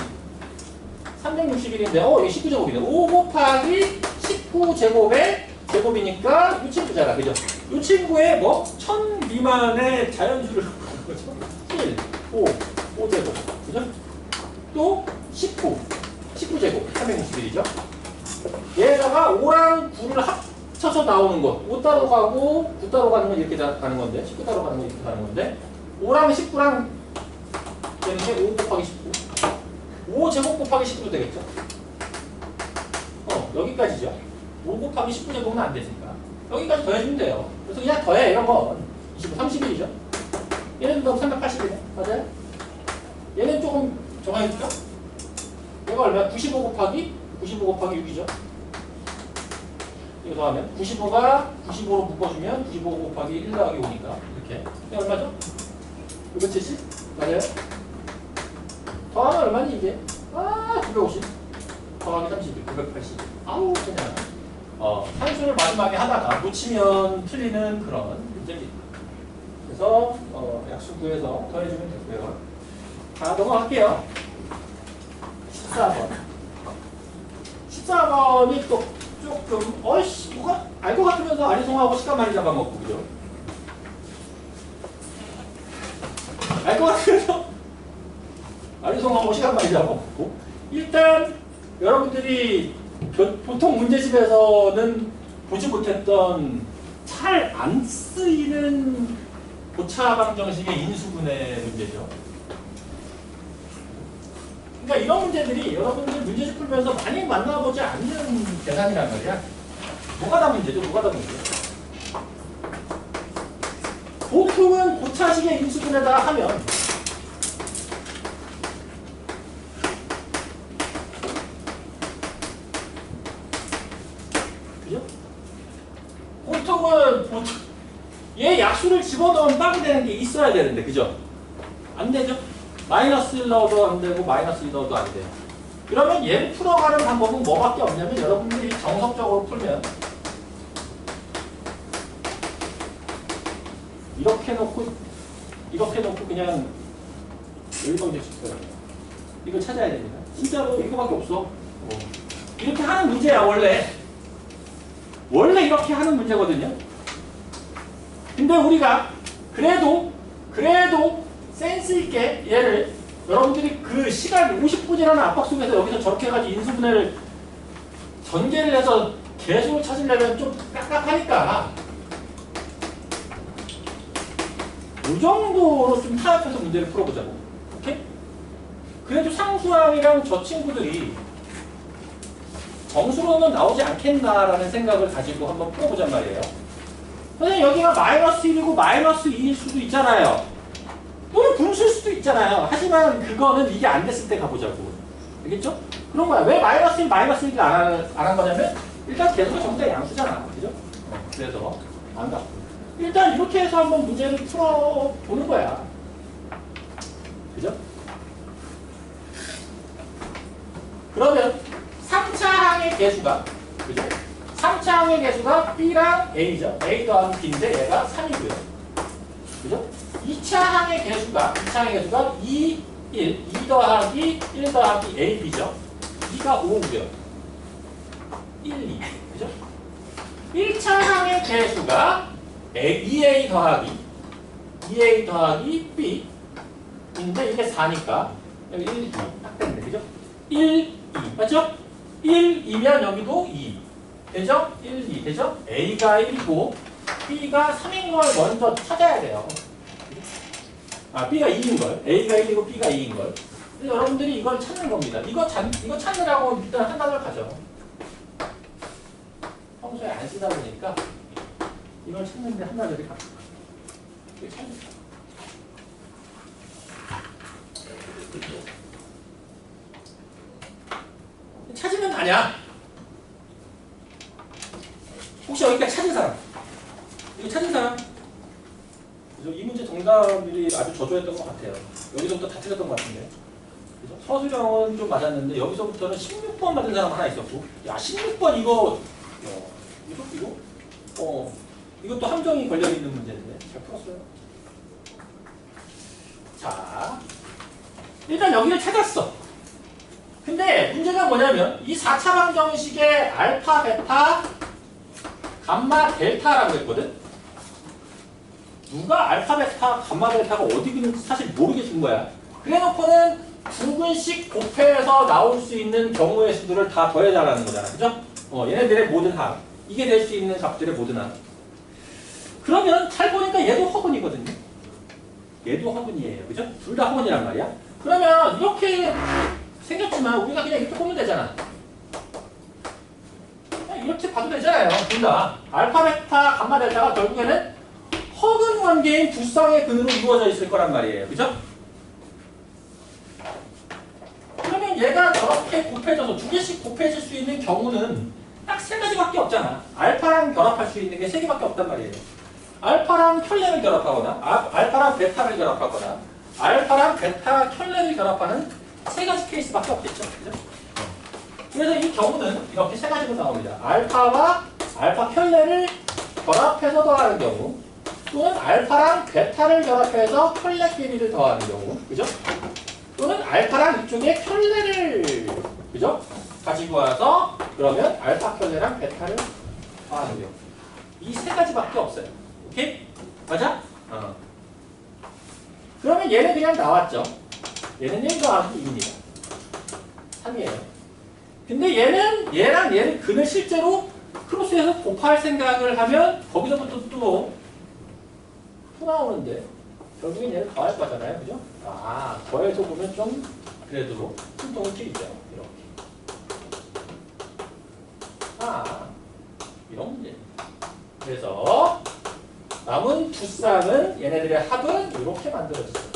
361인데 이게 19제곱이네. 5 곱하기 19제곱의 제곱이니까 이 친구잖아. 그죠? 이 친구의 뭐 1000 미만의 자연수를 구하는 거죠. 1, 5, 5제곱. 그죠? 또 19제곱. 361이죠. 얘다가 5랑 9를 합쳐서 나오는 것. 5 따로 가고 9 따로 가는 건 이렇게 가는 건데 19 따로 가는 건 이렇게 가는 건데 5랑 19랑 되는 게 5 곱하기 19. 5제곱 곱하기 19도 되겠죠? 여기까지죠. 5 곱하기 19제곱은 안 되니까. 여기까지 더해주면 돼요. 그래서 그냥 더해, 이런 건. 25, 31이죠? 얘는 너무 380이네. 맞아요? 얘는 조금 정해줄까? 얘가 얼마야? 95 곱하기 6이죠? 이거 더하면 95가 95로 묶어주면 95 곱하기 1 더하기 5니까. 이렇게. 이게 얼마죠? 670? 맞아요? 더하면 얼마니 이게? 950 더하기 31, 980. 아우 그냥 산수를 마지막에 하다가 놓치면 틀리는 그런 문제입니다. 그래서 약수 구해서 더해주면 되고요. 자, 넘어갈게요. 14번. 14번이 또 조금 뭐가 알 것 같으면서 아리송하고 시간 많이 잡아먹고 그죠? 알 것 같으면서 아리송하고 시간 많이 잡아먹고 일단 여러분들이 보통 문제집에서는 보지 못했던 잘 안 쓰이는 고차 방정식의 인수분해 문제죠. 그러니까 이런 문제들이 여러분들 문제집 풀면서 많이 만나보지 않는 계산이란 말이야. 뭐가 문제죠? 보통은 고차식의 인수분해다 하면 보통은 얘 약수를 집어넣으면 빵이 되는 게 있어야 되는데 그죠? 안 되죠? 마이너스 1 넣어도 안 되고 마이너스 2 넣어도 안 돼요. 그러면 얘를 풀어가는 방법은 뭐밖에 없냐면 여러분들이 정석적으로 풀면 이렇게 놓고 그냥 여기서 이제 줬어요. 이거 찾아야 됩니다. 진짜로 이거밖에 없어. 이렇게 하는 문제야 원래 이렇게 하는 문제거든요. 근데 우리가 그래도 센스 있게 얘를 여러분들이 그 시간 50분이라는 압박 속에서 여기서 저렇게 해가지고 인수분해를 전개를 해서 계속을 찾으려면 좀 깝깝하니까 이 정도로 좀 타협해서 문제를 풀어보자고. 오케이? 그래도 상수항이랑 저 친구들이 정수로는 나오지 않겠나라는 생각을 가지고 한번 풀어보잔 말이에요. 선생님 여기가 마이너스 1이고 마이너스 2일 수도 있잖아요. 또는 분수일 수도 있잖아요. 하지만 그거는 이게 안 됐을 때 가보자고. 알겠죠? 그런 거야. 왜 마이너스 1, 마이너스 1을 안 한 거냐면 일단 계속 전부 다 양수잖아. 그죠? 그래서 안 가. 일단 이렇게 해서 한번 문제를 풀어보는 거야. 그죠? 그러면 3차 항의 개수가 그죠? 3차 항의 개수가 B랑 A죠. A 더하기 B인데 얘가 3이고요. 그죠? 2차 항의 개수가 2, 1, 2 더하기 1 더하기 A, B죠. 2가 5고요. 1, 2. 그죠? 1차 항의 개수가 2A 더하기 B 인데 이게 4니까 여기 1, 2 딱 됐네. 그죠? 1, 2 맞죠? 1, 2면 여기도 2 되죠? 1, 2 되죠? A가 1이고 B가 3인 걸 먼저 찾아야 돼요. B가 2인 걸. A가 1이고 B가 2인 걸. 여러분들이 이걸 찾는 겁니다. 이거 찾느라고 일단 한 단을 가져. 평소에 안 쓰다 보니까 이걸 찾는데 한 단을 가. 이게 찾으면 다냐? 혹시 여기까지 찾은 사람? 이거 찾은 사람? 그래서 이 문제 정답률이 아주 저조했던 것 같아요. 여기서부터 다 틀렸던 것 같은데. 그래서 서술형은 좀 맞았는데 여기서부터는 16번 맞은 사람 하나 있었고, 야 16번 이것도 함정이 걸려 있는 문제인데 잘 풀었어요. 자, 일단 여기를 찾았어. 근데 문제가 뭐냐면 이 4차 방정식의 알파, 베타, 감마, 델타라고 했거든. 누가 알파, 베타, 감마, 델타가 어디 있는지 사실 모르겠는 거야. 그래놓고는 부근식 곱해서 나올 수 있는 경우의 수들을 다 더해달라는 거잖아. 그죠? 얘네들의 모든 합. 이게 될 수 있는 값들의 모든 합. 그러면 잘 보니까 얘도 허근이거든요. 얘도 허근이에요. 그죠? 둘 다 허근이란 말이야. 그러면 이렇게 생겼지만 우리가 그냥 이렇게 보면 되잖아. 그냥 이렇게 봐도 되잖아요. 둘 다. 알파, 베타, 감마, 델타가 결국에는 허근 관계인 두 쌍의 근으로 이루어져 있을 거란 말이에요. 그죠? 그러면 얘가 저렇게 곱해져서 두 개씩 곱해질 수 있는 경우는 딱 세 가지밖에 없잖아. 알파랑 결합할 수 있는 게 세 개밖에 없단 말이에요. 알파랑 켤레를 결합하거나, 알파랑 베타를 결합하거나, 알파랑 베타 켤레를 결합하는 세 가지 케이스밖에 없겠죠. 그죠? 그래서 이 경우는 이렇게 세 가지로 나옵니다. 알파와 알파 켤레를 결합해서 더하는 경우, 또는 알파랑 베타를 결합해서 켤레 길이를 더하는 경우, 그죠? 또는 알파랑 이쪽에 켤레를, 그죠? 가지고 와서 그러면 알파 켤레랑 베타를 더하는 경우. 이 세 가지밖에 없어요. 오케이? 맞아? 그러면 얘는 그냥 나왔죠. 얘는 1 더하기 2입니다. 3이에요. 근데 얘는 얘랑 얘는 근을 실제로 크로스해서 곱할 생각을 하면 거기서부터 또 나오는데 결국엔 얘를 더할 거잖아요. 그죠? 더해서 보면 좀 그래도 숨통을 튀기죠. 이렇게. 이런 문제. 그래서 남은 두 쌍은 얘네들의 합은 이렇게 만들어졌어요.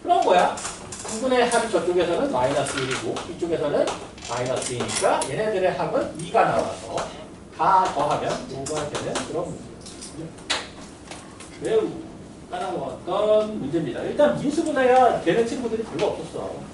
그럼 뭐야? 9분의 합이 저쪽에서는 마이너스 1이고 이쪽에서는 마이너스 2니까 얘네들의 합은 2가 나와서 다 더하면 5가 되는 그런 문제예요. 매우 까다로웠던 문제입니다. 일단 민수분해가 되는 친구들이 별로 없었어.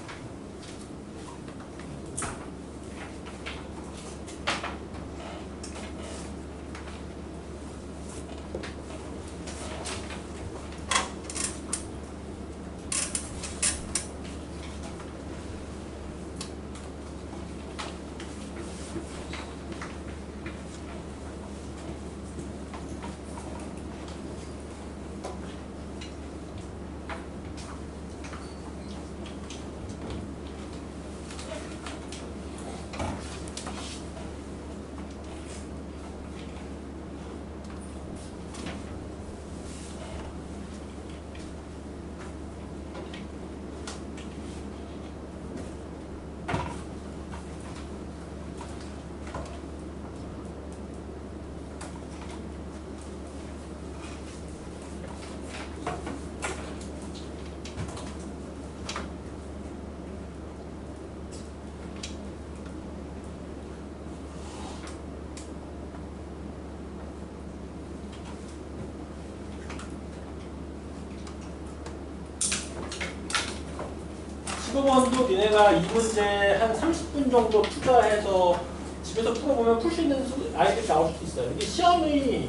번도 니네가 이 문제 한 30분 정도 투자해서 집에서 풀어보면 풀 수 있는 아이들이 나올 수도 있어요. 이게 시험이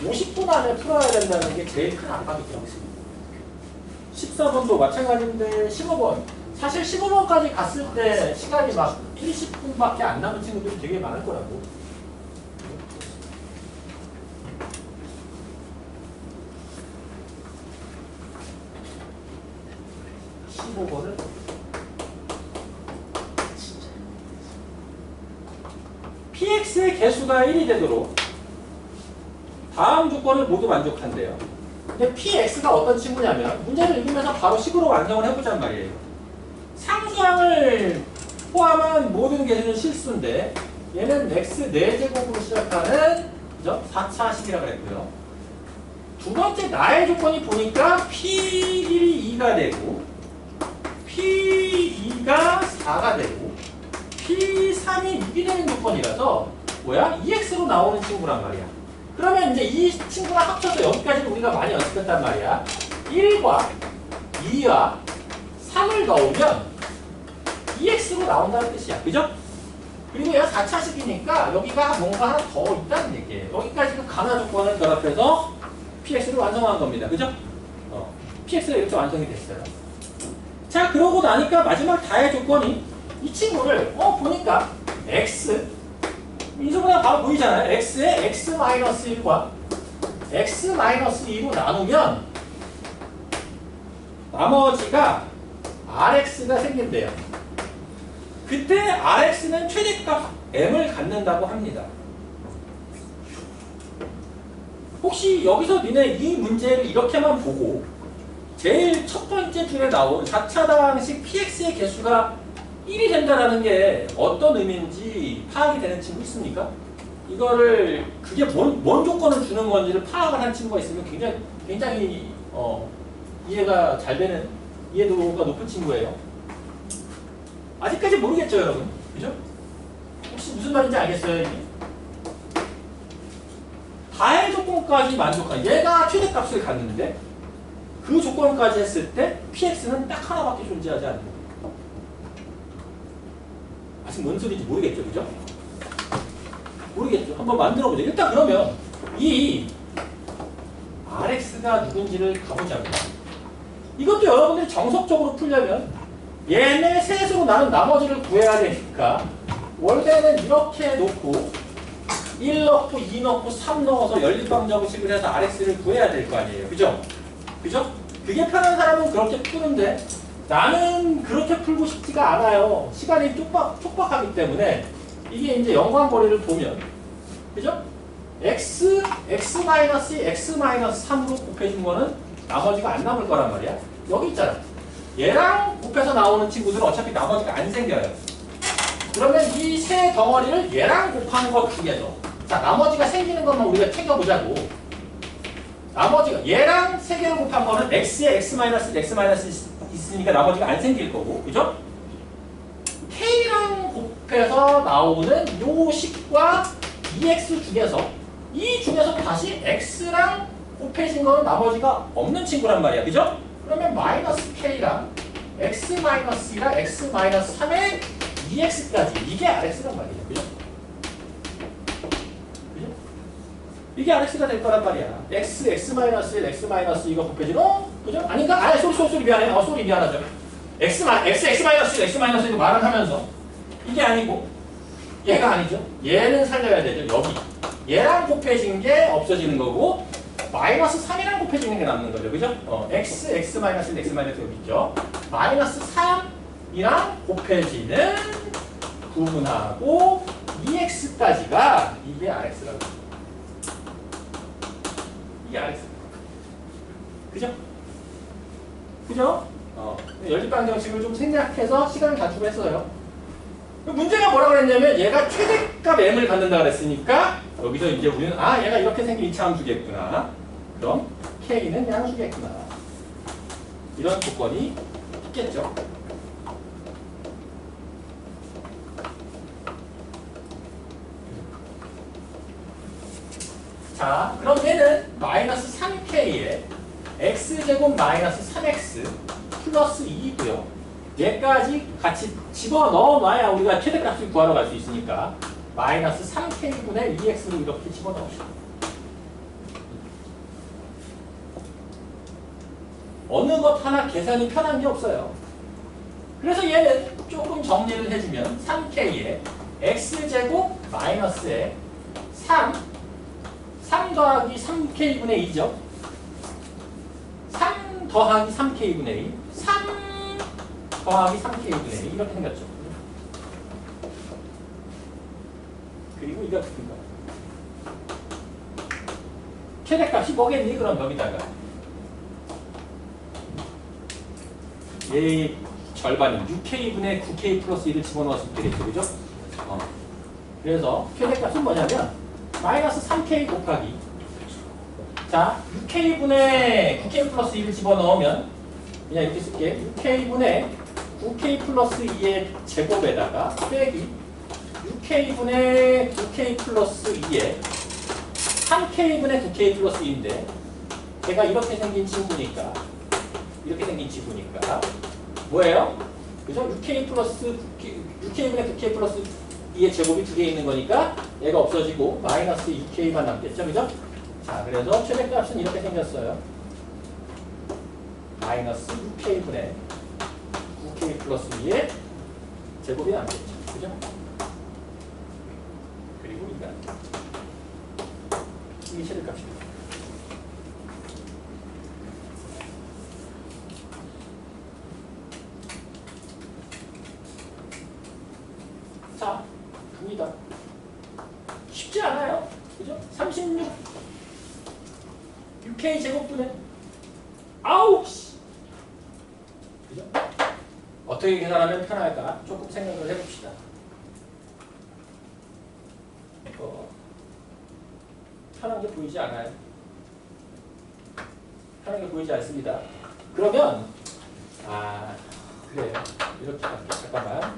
50분 안에 풀어야 된다는 게 제일 큰 압박이죠. 14번도 마찬가지인데 15번. 사실 15번까지 갔을 때 시간이 막 1, 20분밖에 안 남은 친구들이 되게 많을 거라고. px의 개수가 1이 되도록 다음 조건을 모두 만족한대요. 근데 px가 어떤 친구냐면 문제를 읽으면서 바로 식으로 완성을 해보잔 말이에요. 상수항을 포함한 모든 개수는 실수인데 얘는 x 4제곱으로 시작하는 그죠? 4차식이라고 그랬고요. 두 번째 나의 조건이 보니까 p1이 2가 되고 p2가 4가 되고 p3이 6이 되는 조건이라서 뭐야? 2x로 나오는 친구란 말이야. 그러면 이제 이 친구랑 합쳐서 여기까지는 우리가 많이 연습했단 말이야. 1과 2와 3을 넣으면 2x로 나온다는 뜻이야. 그죠? 그리고 얘가 4차식이니까 여기가 뭔가 하나 더 있다는 얘기예요. 여기까지 그 가나 조건을 결합해서 px를 완성한 겁니다. 그죠? px가 이렇게 완성이 됐어요. 자, 그러고 나니까 마지막 다의 조건이 이 친구를 보니까 x 인수분해 바로 보이잖아요. x에 x-1과 x-2로 나누면 나머지가 rx가 생긴대요. 그때 rx는 최대값 m을 갖는다고 합니다. 혹시 여기서 니네 이 문제를 이렇게만 보고 제일 첫 번째 줄에 나온 4차당식 px의 개수가 1이 된다라는 게 어떤 의미인지 파악이 되는 친구 있습니까? 이거를 그게 뭔 조건을 주는 건지를 파악을 한 친구가 있으면 굉장히 이해가 잘 되는, 이해도가 높은 친구예요. 아직까지 모르겠죠, 여러분? 그죠? 혹시 무슨 말인지 알겠어요? 이게? 다의 조건까지 만족한, 얘가 최대값을 갖는데 그 조건까지 했을 때 px는 딱 하나밖에 존재하지 않는 거예요. 아직 뭔 소리인지 모르겠죠, 그죠? 모르겠죠. 한번 만들어보죠. 일단 그러면 이 rx가 누군지를 가보자고요. 이것도 여러분들이 정석적으로 풀려면 얘네 셋으로 나눈 나머지를 구해야 되니까 원래는 이렇게 놓고 1 넣고 2 넣고 3 넣어서 연립방정식을 해서 rx를 구해야 될 거 아니에요. 그죠? 그죠? 그게 편한 사람은 그렇게 푸는데 나는 그렇게 풀고 싶지가 않아요. 시간이 촉박하기 때문에 이게 이제 연관고리를 보면, 그죠? x, x-3으로 곱해준 거는 나머지가 안 남을 거란 말이야. 여기 있잖아. 얘랑 곱해서 나오는 친구들은 어차피 나머지가 안 생겨요. 그러면 이 세 덩어리를 얘랑 곱한 것 중에서, 자, 나머지가 생기는 것만 우리가 챙겨보자고. 나머지가 얘랑 3개를 곱한 거는 x에 x-1 있으니까 나머지가 안 생길 거고, 그죠? k랑 곱해서 나오는 요 식과 EX 중에서 이 중에서 다시 x랑 곱해진 거는 나머지가 없는 친구란 말이야, 그죠? 그러면 마이너스 k랑 x-2랑 x-3의 EX까지 이게 RX란 말이죠, 그죠? 그죠? 이게 RX가 될 거란 말이야. x, x-1, x- 이거 곱해진 그죠? 아닌가? 소리 미안해. 소리 미안하죠. x, 이거 말을 하면서 이게 아니고 얘가 아니죠. 얘는 살려야 되죠. 여기 얘랑 곱해진 게 없어지는 거고 마이너스 3이랑 곱해지는 게 남는 거죠. 그죠? x, x-1, 여기 있죠. 마이너스 3이랑 곱해지는 부분하고 EX까지가 이게 RX라고. 이게 RX. 그죠? 그죠? 연립방정식을 좀 생략해서 시간을 단축을 했어요. 문제가 뭐라 그랬냐면 얘가 최대값 m을 갖는다 그랬으니까 여기서 이제 우리는 얘가 이렇게 생긴 이차 함수겠구나. 그럼 k는 양수겠구나. 이런 조건이 있겠죠. 자, 그럼 얘는 마이너스 3k에 x제곱 마이너스 3x 플러스 2고요. 얘까지 같이 집어넣어 놔야 우리가 최대값을 구하러 갈 수 있으니까 마이너스 3k분의 2x로 이렇게 집어넣읍시다. 어느 것 하나 계산이 편한 게 없어요. 그래서 얘는 조금 정리를 해주면 3k에 x제곱 마이너스에 3 더하기 3k분의 2죠. 3 더하기 3k분의 2 3 더하기 3k분의 2 이렇게 생겼죠. 그리고 이거 그거 최대값이 뭐겠니? 그럼 여기다가 얘의 절반인 6k분의 9k 플러스 1을 집어넣었으면 되겠죠. 그죠? 그래서 최대값은 뭐냐면 마이너스 3k 곱하기 자 6k분의 9k 플러스 2를 집어넣으면 그냥 이렇게 쓸게. 6k분의 9k 플러스 2의 제곱에다가 빼기 6k분의 9k 플러스 2의 3k분의 9k 플러스 2인데 걔가 이렇게 생긴 친구니까 뭐예요? 그죠? 6k 플러스 6k분의 9k 플러스 2의 제곱이 두 개 있는 거니까 얘가 없어지고 마이너스 2k만 남겠죠? 그죠? 자, 그래서 최대값은 이렇게 생겼어요. 마이너스 6k분의 9k 플러스 2의 제곱이 남겠죠. 그죠? 그리고 이게 최대값입니다. 자, 갑니다. 쉽지 않아요. 그죠? 36 6k 제곱분의 아우 씨. 그죠? 어떻게 계산하면 편할까? 조금 생각을 해봅시다. 편한 게 보이지 않아요? 편한 게 보이지 않습니다. 그러면 그래요. 이렇게 갈게.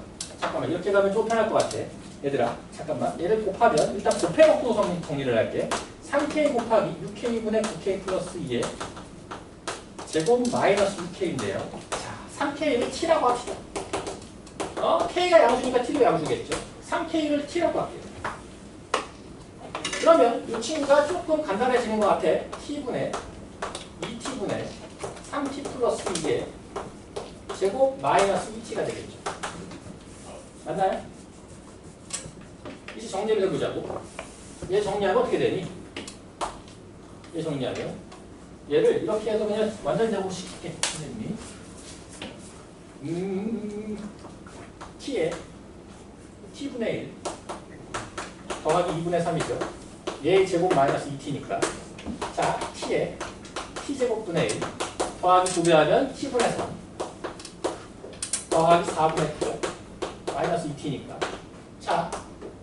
잠깐만 이렇게 가면 좀 편할 것 같아. 얘들아 잠깐만 얘를 곱하면 일단 곱해놓고 정리를 할게. 3k 곱하기 6k분의 9k 플러스 2의 제곱 마이너스 6k인데요. 자, 3k를 t라고 합시다. k가 양수니까 t도 양수겠죠. 3k를 t라고 할게요. 그러면 이 친구가 조금 간단해지는 것 같아. t분의 2t분의 3t 플러스 2의 제곱 마이너스 2t가 되겠죠. 맞나요? 이제 정리를 해보자고. 얘 정리하면 어떻게 되니? 얘 정리하면 얘를 이렇게 해서 그냥 완전 제곱시킬게. 선생님이 t에 t분의 1 더하기 2분의 3이죠. 얘의 제곱 마이너스 2t니까 자 t에 t제곱분의 1 더하기 2배하면 t분의 3 더하기 4분의 9죠. 마이너스 2t니까 자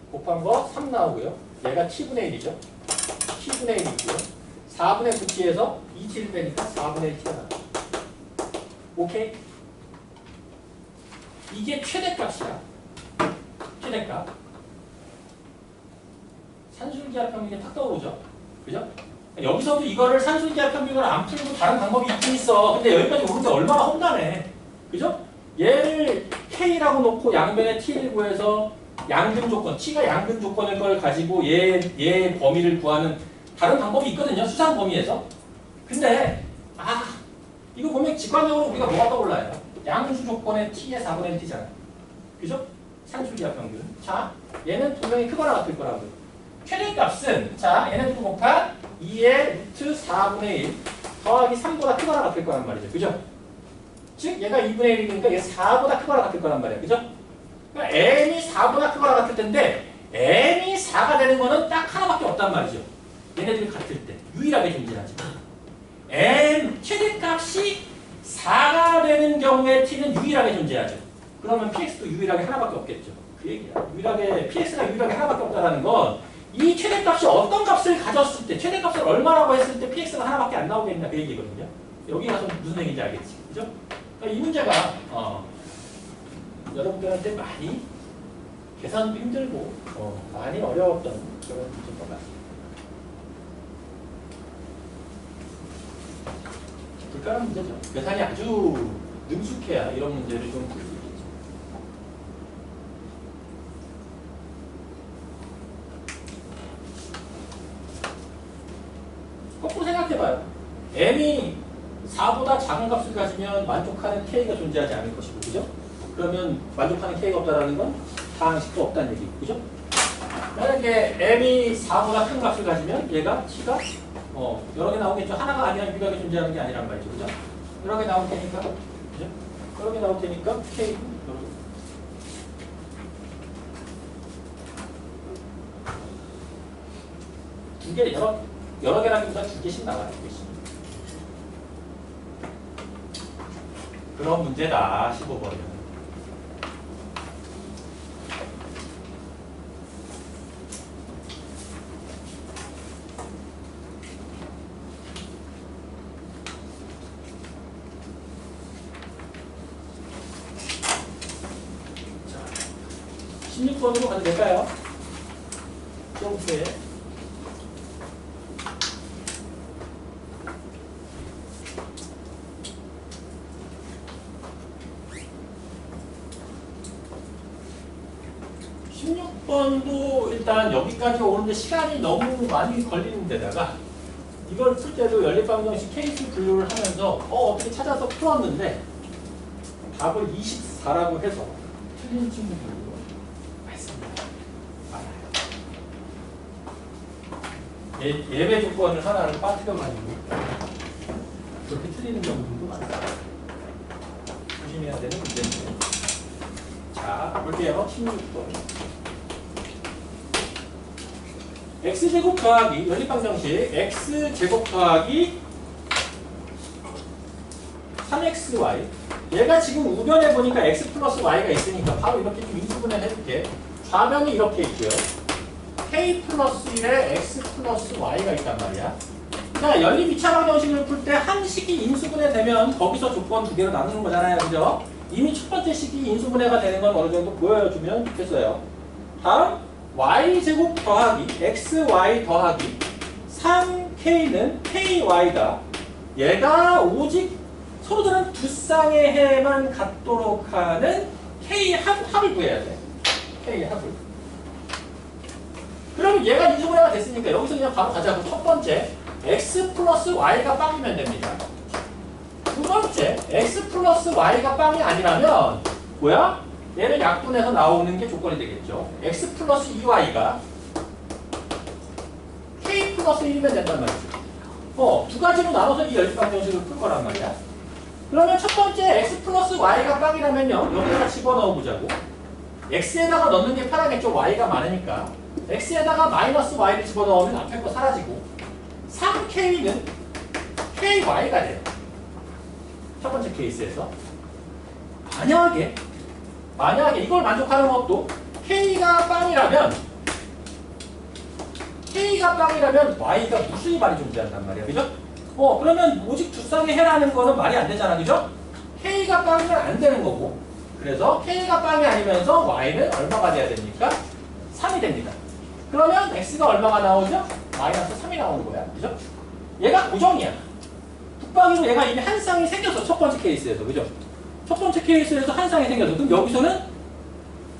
곱한 거 3 나오고요. 얘가 t분의 1이죠. t분의 1이 있고요. 4분의 9t에서 2t를 빼니까 4분의 1t가 나와요. 오케이? 이게 최대값이야. 최대값. 산술기하 평균이 탁 떠오르죠. 그죠? 여기서도 이거를 산술기하 평균을 안 풀고 다른 방법이 있긴 있어. 근데 여기까지 오는데 얼마나 험난해. 그죠? 얘를 K라고 놓고 양변에 T를 구해서 양근 조건, T가 양근 조건일 걸 가지고 얘 범위를 구하는 다른 방법이 있거든요. 수상 범위에서. 근데 이거 보면 직관적으로 우리가 뭐가 떠올라요? 양수 조건의 T의 4분의 1T잖아요. 그죠? 산술기하 평균. 자, 얘는 분명히 크거나 같을 거라고. 최대값은 자, 얘네 둘 곱한 2의 루트 4분의 1 더하기 3보다 크거나 같을 거란 말이죠. 그죠? 즉 얘가 2분의 1이니까 얘 4보다 크거나 같을 거란 말이에요. 그죠? 그러니까 n이 4보다 크거나 같을 텐데 n이 4가 되는 거는 딱 하나밖에 없단 말이죠. 얘네들이 같을 때 유일하게 존재하지. n 최대값이 4가 되는 경우에 t는 유일하게 존재하죠. 그러면 px도 유일하게 하나밖에 없겠죠. 그 얘기야. px가 유일하게 하나밖에 없다는 건 이 최대값이 어떤 값을 가졌을 때, 최대값을 얼마라고 했을 때 px가 하나밖에 안 나오겠냐 그 얘기거든요. 여기 가서 무슨 얘기인지 알겠지. 그죠? 그러니까 이 문제가 여러분들한테 많이 계산도 힘들고 많이 어려웠던 그런 문제인 것 같습니다. 불가능한 문제죠. 계산이 아주 능숙해야 이런 문제를 좀 풀 수 있겠죠. 거꾸로 생각해봐요. m이 4보다 작은 값을 가지면 만족하는 k가 존재하지 않을 것이고, 그죠? 그러면 만족하는 k가 없다라는 건 다항식도 없다는 얘기, 그죠? 만약에 m이 4보다 큰 값을 가지면 얘가 t가 여러 개 나오겠죠. 하나가 아니라 유일하게 존재하는 게 아니란 말이죠, 그죠? 여러 개 나올 테니까, 그죠? 여러 개 나올 테니까 k 여러 개. 두 개 여러 개라기보다 두 개씩 나와요. 두 개씩. 그런 문제다. 15번은. 자, 16번으로 가도 될까요? 시험부에 16번도 일단 여기까지 오는데 시간이 너무 많이 걸리는 데다가 이걸 풀 때도 연립방정식 케이스 분류를 하면서 어떻게 찾아서 풀었는데 답을 24라고 해서 틀린 친구들도 많습니다. 많아요. 예배 조건을 하나를 빠뜨려가지고 그렇게 틀리는 경우들도 많아요. 조심해야 되는 문제인데. 자, 볼게요. 16번. x제곱 더하기 연립방정식 x제곱 더하기 3xy 얘가 지금 우변에 보니까 x 플러스 y가 있으니까 바로 이렇게 좀 인수분해 해줄게. 좌변이 이렇게 있고요. k 플러스 1에 x 플러스 y가 있단 말이야. 자, 연립 2차 방정식을 풀 때 한 식이 인수분해 되면 거기서 조건 두 개로 나누는 거잖아요. 그죠? 이미 첫 번째 식이 인수분해가 되는 건 어느 정도 보여주면 좋겠어요. 다음 y제곱 더하기 xy 더하기 3k는 ky다. 얘가 오직 서로들은 두 쌍의 해만 갖도록 하는 k 합을 구해야 돼. k 합을. 그러면 얘가 인수분해가 됐으니까 여기서 그냥 바로 가자고. 첫 번째 x 플러스 y가 빵이면 됩니다. 두 번째 x 플러스 y가 빵이 아니라면 뭐야? 얘를 약분해서 나오는 게 조건이 되겠죠. x 플러스 2y가 k 플러스 1이면 된단 말이죠. 두 가지로 나눠서 이 연립방정식을 풀 거란 말이야. 그러면 첫 번째 x 플러스 y가 빵이라면요. 여기다가 집어넣어 보자고. x에다가 넣는 게 편하겠죠. y가 많으니까. x에다가 마이너스 y를 집어넣으면 앞에 거 사라지고 3k는 ky가 돼요. 첫 번째 케이스에서. 만약에 이걸 만족하는 것도 K가 빵이라면 Y가 무수히 많이 존재한단 말이야. 그죠? 그러면 오직 두 쌍의 해라는 거는 말이 안 되잖아. 그죠? K가 빵이면 안 되는 거고. 그래서 K가 빵이 아니면서 Y는 얼마가 돼야 됩니까? 3이 됩니다. 그러면 X가 얼마가 나오죠? 마이너스 3이 나오는 거야. 그죠? 얘가 고정이야. 붙박이로 얘가 이미 한 쌍이 생겼어. 첫 번째 케이스에서. 그죠? 첫 번째 케이스에서 한 쌍이 생겨서 그럼 여기서는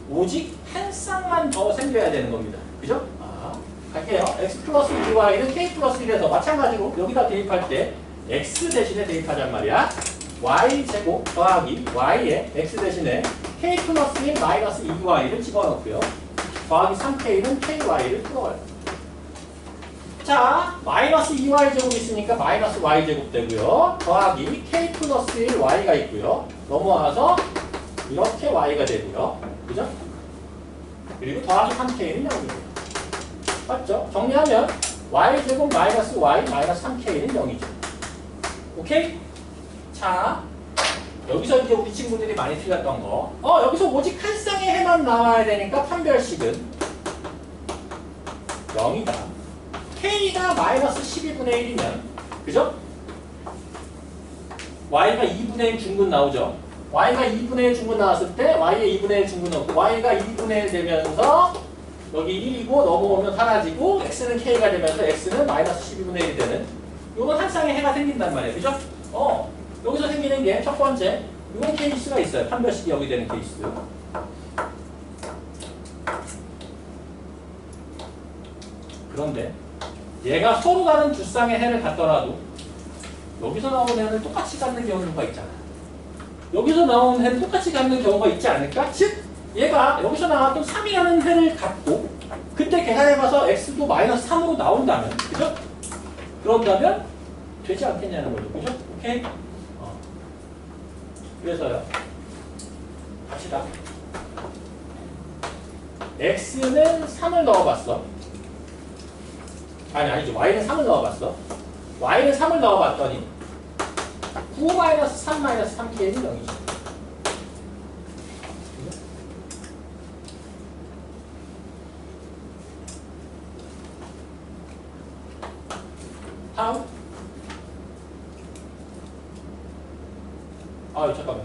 오직 한 쌍만 더 생겨야 되는 겁니다. 그죠? 갈게요. x 플러스 2y는 k 플러스 1에서 마찬가지로 여기다 대입할 때 x 대신에 대입하잔 말이야. y제곱 더하기 y에 x 대신에 k 플러스 1 마이너스 2y를 집어넣고요. 더하기 3k는 ky를 풀어가요. 자, 마이너스 2y제곱이 있으니까 마이너스 y제곱 되고요. 더하기 k 플러스 1 y가 있고요. 넘어와서 이렇게 y가 되고요. 그죠? 그리고 더하기 3k는 0이고요. 맞죠? 정리하면 y제곱 마이너스 y 마이너스 3k는 0이죠. 오케이? 자, 여기서 이제 우리 친구들이 많이 틀렸던 거. 여기서 오직 한 쌍의 해만 나와야 되니까 판별식은 0이다. k가 마이너스 12분의 1이면, 그죠? y가 2분의 1 중근 나오죠? y가 2분의 1 중근 나왔을 때 y의 2분의 1 중근 없고 y가 2분의 1 되면서 여기 1이고 넘어오면 사라지고 x는 k가 되면서 x는 마이너스 12분의 1이 되는 요건 한 쌍의 해가 생긴단 말이에요. 그죠? 여기서 생기는 게 첫 번째 요런 케이스가 있어요. 판별식이 여기 되는 케이스. 그런데 얘가 서로 다른 두 쌍의 해를 갖더라도 여기서 나오는 해를 똑같이 갖는 경우가 있잖아. 여기서 나오는 해를 똑같이 갖는 경우가 있지 않을까? 즉 얘가 여기서 나왔던 3이라는 해를 갖고 그때 계산해봐서 x도 마이너스 3으로 나온다면, 그죠? 그런다면 되지 않겠냐는 거죠. 그죠? 오케이? 그래서요. 갑시다. x는 3을 넣어봤어. 아니죠. y는 3을 넣어봤어. y는 3을 넣어봤더니 9-3-3k는 0이죠. 다음. 잠깐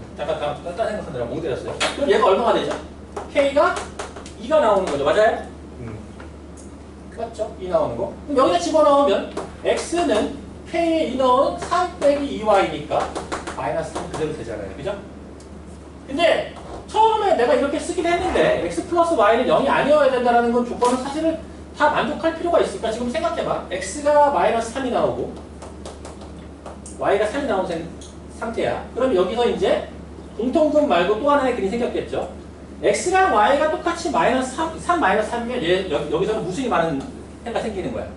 딴 생각하느라 멍 때렸어요. 그럼 얘가 얼마가 되죠? k가 2가 나오는 거죠. 맞아요? 맞죠? 2 나오는 거. 그럼 여기다 집어넣으면 x는 k에 2 넣은 3 빼기 2y니까 마이너스 3 그대로 되잖아요. 그죠? 근데 처음에 내가 이렇게 쓰긴 했는데 x 플러스 y는 0이 아니어야 된다는 건 조건은 사실은 다 만족할 필요가 있을까? 지금 생각해봐. x가 마이너스 3이 나오고 y가 3이 나온 상태야. 그럼 여기서 이제 공통분 말고 또 하나의 근이 생겼겠죠. x랑 y가 똑같이 마이너스 3 마이너스 3이면 여기서는 무수히 많은 해가 생기는 거야.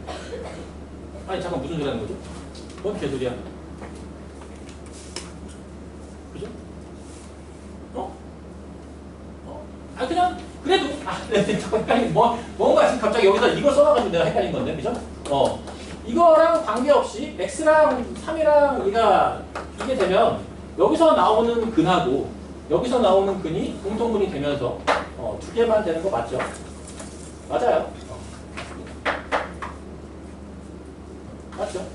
아니 잠깐 무슨 소리 하는 거죠? 뭔 개소리야? 그죠? 아 그냥 그래도 네, 잠깐 뭔가 지금 갑자기 여기서 이걸 써놔가지고 내가 헷갈린 건데, 그죠? 이거랑 관계없이 x랑 3이랑 2가 이게 되면 여기서 나오는 근하고 여기서 나오는 근이 공통분이 되면서 두 개만 되는 거 맞죠? 맞아요. 맞죠?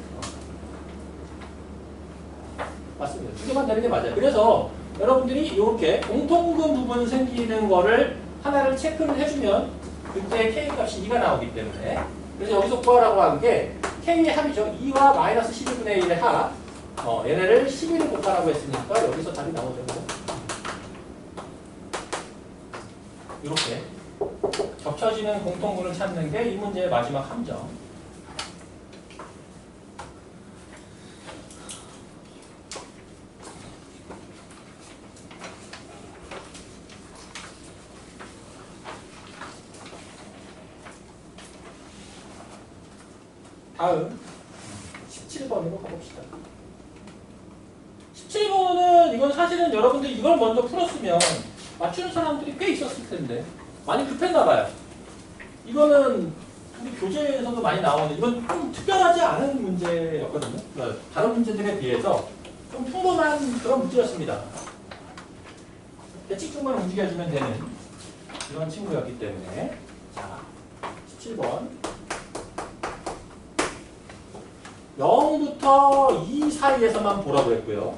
맞습니다. 두 개만 되는 게 맞아요. 그래서 여러분들이 이렇게 공통분 부분 생기는 거를 하나를 체크를 해주면 그때 k 값이 2가 나오기 때문에, 그래서 여기서 구하라고 하는 게 k의 합이죠. 2와 마이너스 12분의 1의 합, 얘네를 11을 곱하라고 했으니까 여기서 답이 나오죠. 이렇게 겹쳐지는 공통분을 찾는 게 이 문제의 마지막 함정. 다음 17번으로 가봅시다. 17번은 이건 사실은 여러분들이 이걸 먼저 풀었으면 맞추는 사람들이 꽤 있었을 텐데 많이 급했나 봐요. 이거는 우리 교재에서도 많이 나오는, 이건 좀 특별하지 않은 문제였거든요. 그러니까 다른 문제들에 비해서 좀 평범한 그런 문제였습니다. 대칭축만 움직여주면 되는 이런 친구였기 때문에. 자, 17번 0부터 2 사이에서만 보라고 했고요.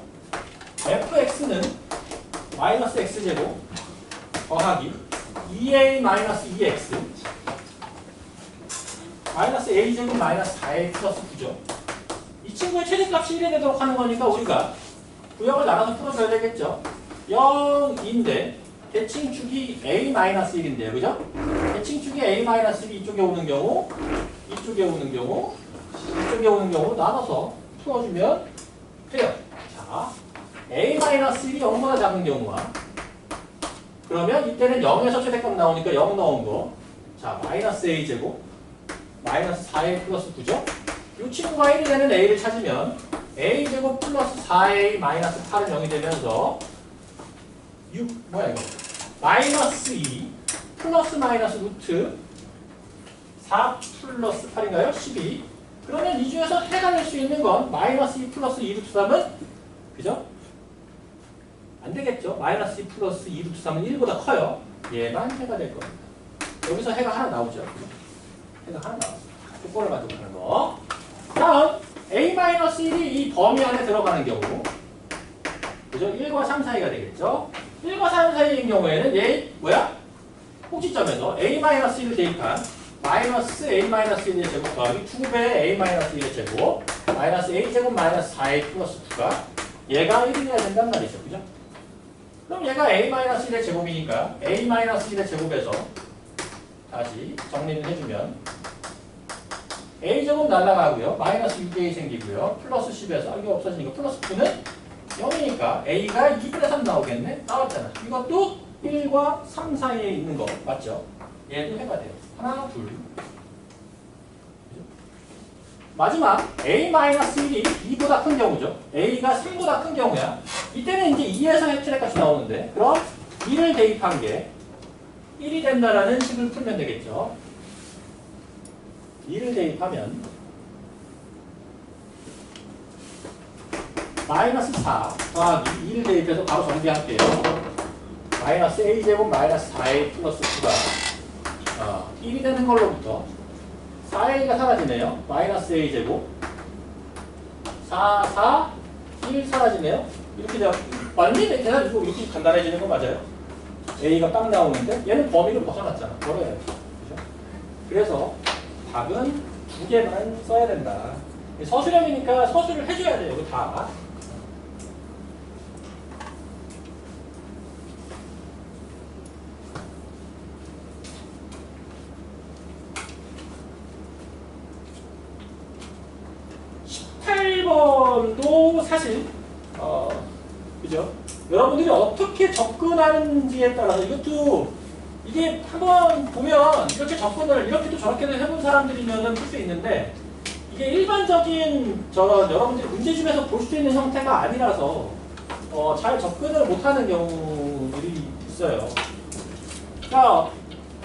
fx는 마이너스 x제곱 더하기 2a 마이너스 2x 마이너스 a제곱 마이너스 4a 플러스 9죠. 이 친구의 최대값이 1이 되도록 하는 거니까 우리가 구역을 나눠서 풀어줘야 되겠죠. 0인데 대칭축이 a 마이너스 1인데요. 그죠? 대칭축이 a 마이너스 1이 이쪽에 오는 경우, 이쪽에 오는 경우, 이쪽에 오는 경우 나눠서 풀어주면 돼요. 자, a-1이 0보다 작은 경우와, 그러면 이때는 0에서 최대값 나오니까 0 넣은 거. 자, 마이너스 a제곱 마이너스 4a 플러스 9죠. 이 친구가 1이 되는 a를 찾으면 a제곱 플러스 4a 마이너스 8은 0이 되면서 6 뭐야 이거? 마이너스 2 플러스 마이너스 루트 4 플러스 8인가요? 12. 그러면 이 중에서 해가 될 수 있는 건 마이너스 2 플러스 2 루트 3은, 그죠? 안 되겠죠? 마이너스 2 플러스 2 루트 3은 1보다 커요. 얘만 해가 될 겁니다. 여기서 해가 하나 나오죠. 해가 하나 나왔어요. 조건을 가지고 하는 거. 다음 a-1이 이 범위 안에 들어가는 경우, 그죠? 1과 3 사이가 되겠죠? 1과 3 사이인 경우에는 얘 뭐야? 꼭지점에서 a-1을 대입한 마이너스 a-1의 제곱 더하기 2배 a-1의 제곱 마이너스 a제곱 마이너스 4a 플러스 9가 얘가 1이어야 된단 말이죠. 그죠? 그럼 얘가 a-1의 제곱이니까 a-1의 제곱에서 다시 정리를 해주면 a제곱 날라가고요. 마이너스 6a 생기고요. 플러스 10에서 이게 없어지니까 플러스 9는 0이니까 a가 2분의 3 나오겠네? 나왔잖아. 이것도 1과 3 사이에 있는 거 맞죠? 얘도 해가 돼요. 하나, 둘. 마지막 a-1이 2보다 큰 경우죠. a가 3보다 큰 경우야. 이때는 이제 2에서 최대값이 나오는데, 그럼 2를 대입한 게 1이 된다라는 식을 풀면 되겠죠. 2를 대입하면 마이너스 4 더하기 2를 대입해서 바로 정비할게요. 마이너스 a제곱 마이너스 4a 플러스 9가 1이 되는 걸로부터 4a가 사라지네요. 마이너스 a제곱 4, 1 사라지네요. 이렇게 되면 완전히 계산이고 이렇게 간단해지는 거 맞아요? a가 딱 나오는데 얘는 범위를 벗어났잖아. 벌어야지. 그죠? 그래서 답은 2개만 써야 된다. 서술형이니까 서술을 해줘야 돼요. 이거 다. 점도 사실 그죠? 여러분들이 어떻게 접근하는지에 따라서 이것도 이게 한번 보면 이렇게 접근을 이렇게도 저렇게도 해본 사람들이면은 풀 수 있는데 이게 일반적인 여러분들이 문제집에서 볼 수 있는 형태가 아니라서 잘 접근을 못하는 경우들이 있어요. 그러니까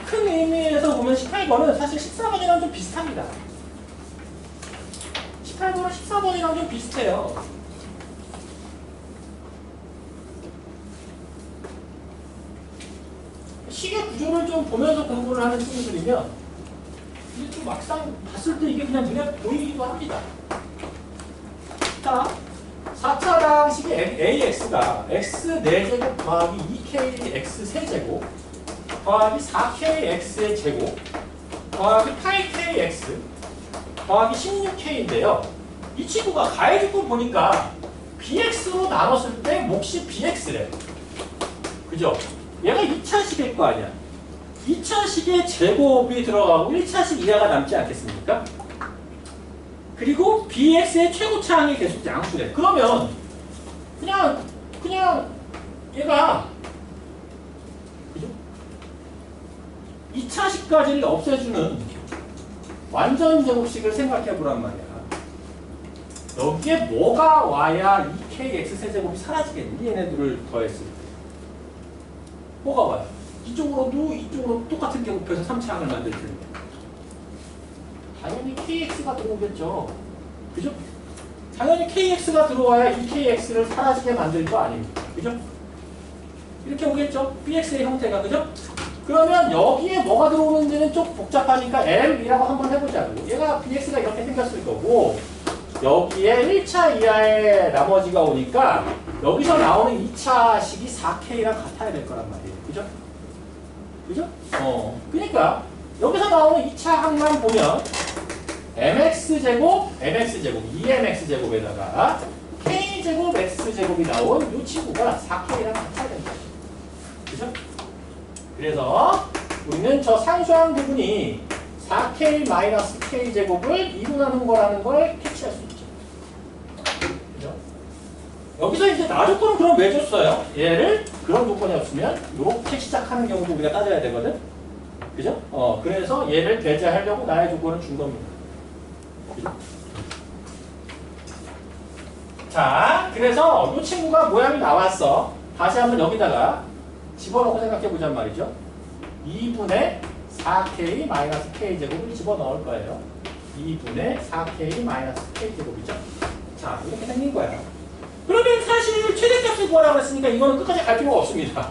큰 의미에서 보면 18번은 사실 14번이랑 좀 비슷합니다. 18번은 14번이랑 좀 비슷해요. 시계 구조를 좀 보면서 공부를 하는 친구들이면 이게 좀 막상 봤을 때 이게 그냥 눈에 보이기도 합니다. 자, 4차당 시계 AX가 X 4제곱 더하기 2KX 세제곱 더하기 4KX의 제곱 더하기 8KX 더하기 16K인데요. 이 친구가 가해조건 보니까 BX로 나눴을 때 몫이 BX래. 그죠? 얘가 2차식일 거 아니야. 2차식의 제곱이 들어가고 1차식 이하가 남지 않겠습니까? 그리고 BX의 최고차항이 계속 양수래. 그러면 그냥 얘가 그죠? 2차식까지를 없애주는 완전 제곱식을 생각해 보란 말이야. 여기에 뭐가 와야 2KX 세제곱이 사라지겠니? 얘네들을 더했을 때. 뭐가 와요? 이쪽으로 똑같은 제곱해서 3차항을 만들 텐데. 당연히 KX가 들어오겠죠. 그죠? 당연히 KX가 들어와야 2KX를 사라지게 만들 거 아닙니까? 그죠? 이렇게 오겠죠? BX의 형태가. 그죠? 그러면 여기에 뭐가 들어오는지는 좀 복잡하니까 L이라고 한번 해보자고. 얘가 BX가 이렇게 생겼을 거고 여기에 1차 이하의 나머지가 오니까 여기서 나오는 2차식이 4K랑 같아야 될 거란 말이에요. 그죠? 그죠? 그러니까 여기서 나오는 2차 항만 보면 mx제곱, 2mx제곱에다가 k제곱, x제곱이 나온 이 친구가 4K랑 같아야 된다. 그죠? 그래서 우리는 저 상수항 부분이 4K-K제곱을 이루는 거라는 걸 캐치할 수 있죠. 그죠? 여기서 이제 나조건은 그럼 왜 줬어요? 얘를 그런 조건이 없으면 이렇게 시작하는 경우도 우리가 따져야 되거든? 그죠? 그래서 얘를 배제하려고 나의 조건을 준 겁니다. 그죠? 자, 그래서 이 친구가 모양이 나왔어. 다시 한번 여기다가 집어넣고 생각해 보잔 말이죠. 2분의 4K-K제곱을 집어넣을 거예요. 2분의 4K-K제곱이죠. 자, 이렇게 생긴 거야. 그러면 사실 최대값을 구하라고 했으니까 이거는 끝까지 갈 필요가 없습니다.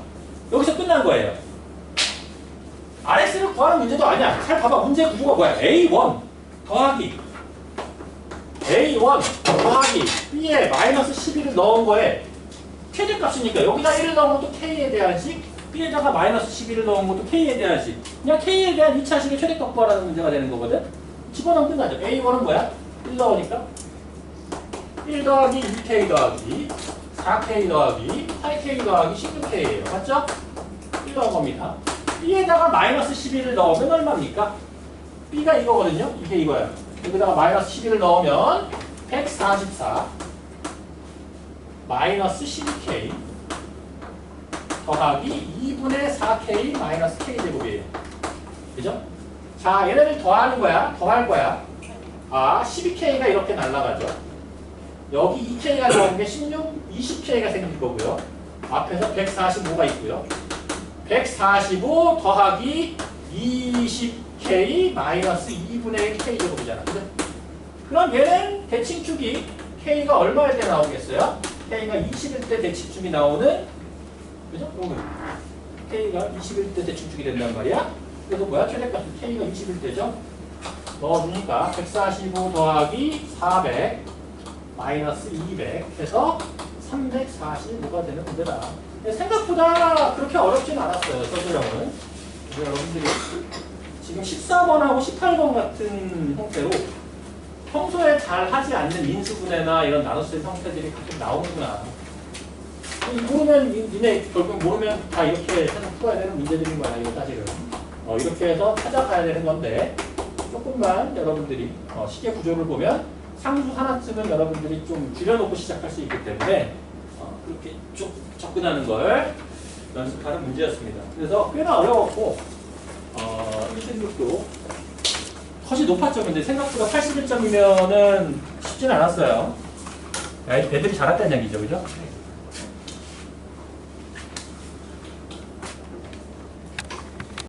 여기서 끝난 거예요. RX를 구하는 문제도 아니야. 잘 봐봐. 문제 구조가 뭐야? A1 더하기 B에 마이너스 11을 넣은 거에 최대값이니까 여기다 1을 넣은 것도 K에 대한 식, B에다가 마이너스 11을 넣은 것도 K에 대한 식. 그냥 K에 대한 2차식의 최대값 구하라는 문제가 되는 거거든. 집어넣으면 끝나죠. A1은 뭐야? 1 넣으니까 1 더하기 2K 더하기 4K 더하기 8K 더하기 16K예요. 맞죠? 1 넣은 겁니다. B에다가 마이너스 11을 넣으면 얼마입니까? B가 이거거든요. 이게 이거야. 여기다가 마이너스 11을 넣으면 144 마이너스 12K 더하기 2분의 4K 마이너스 K제곱이에요. 그죠? 자, 얘네들 더하는 거야. 더할 거야. 12K가 이렇게 날아가죠. 여기 2K가 나온 게 20K가 생길 거고요. 앞에서 145가 있고요. 145 더하기 20K 마이너스 2분의 1 K제곱이잖아. 그죠? 그럼 얘는 대칭축이 K가 얼마일 때 나오겠어요? K가 21대 대칭축이 나오는, 그죠? K가 21대 대칭축이 된단 말이야. 그래서 뭐야? 최대값은 K가 21대죠? 넣어주니까 145 더하기 400 마이너스 200 해서 345가 되는 문제다. 생각보다 그렇게 어렵진 않았어요. 서술형은. 여러분들이 지금 14번하고 18번 같은 형태로 평소에 잘 하지 않는 인수분해나 이런 나눗셈 형태들이 가끔 나오는구나. 모르면 니네 결국 모르면 다 이렇게 해서 풀어야 되는 문제들인 거야. 이거 사실은. 이렇게 해서 찾아가야 되는 건데 조금만 여러분들이 시계 구조를 보면 상수 하나쯤은 여러분들이 좀 줄여놓고 시작할 수 있기 때문에 그렇게 쭉 접근하는 걸 연습하는 문제였습니다. 그래서 꽤나 어려웠고 1등급도 컷이 높았죠. 근데 생각보다 81점이면은 쉽지는 않았어요. 애들이 잘했다는 얘기죠, 그죠?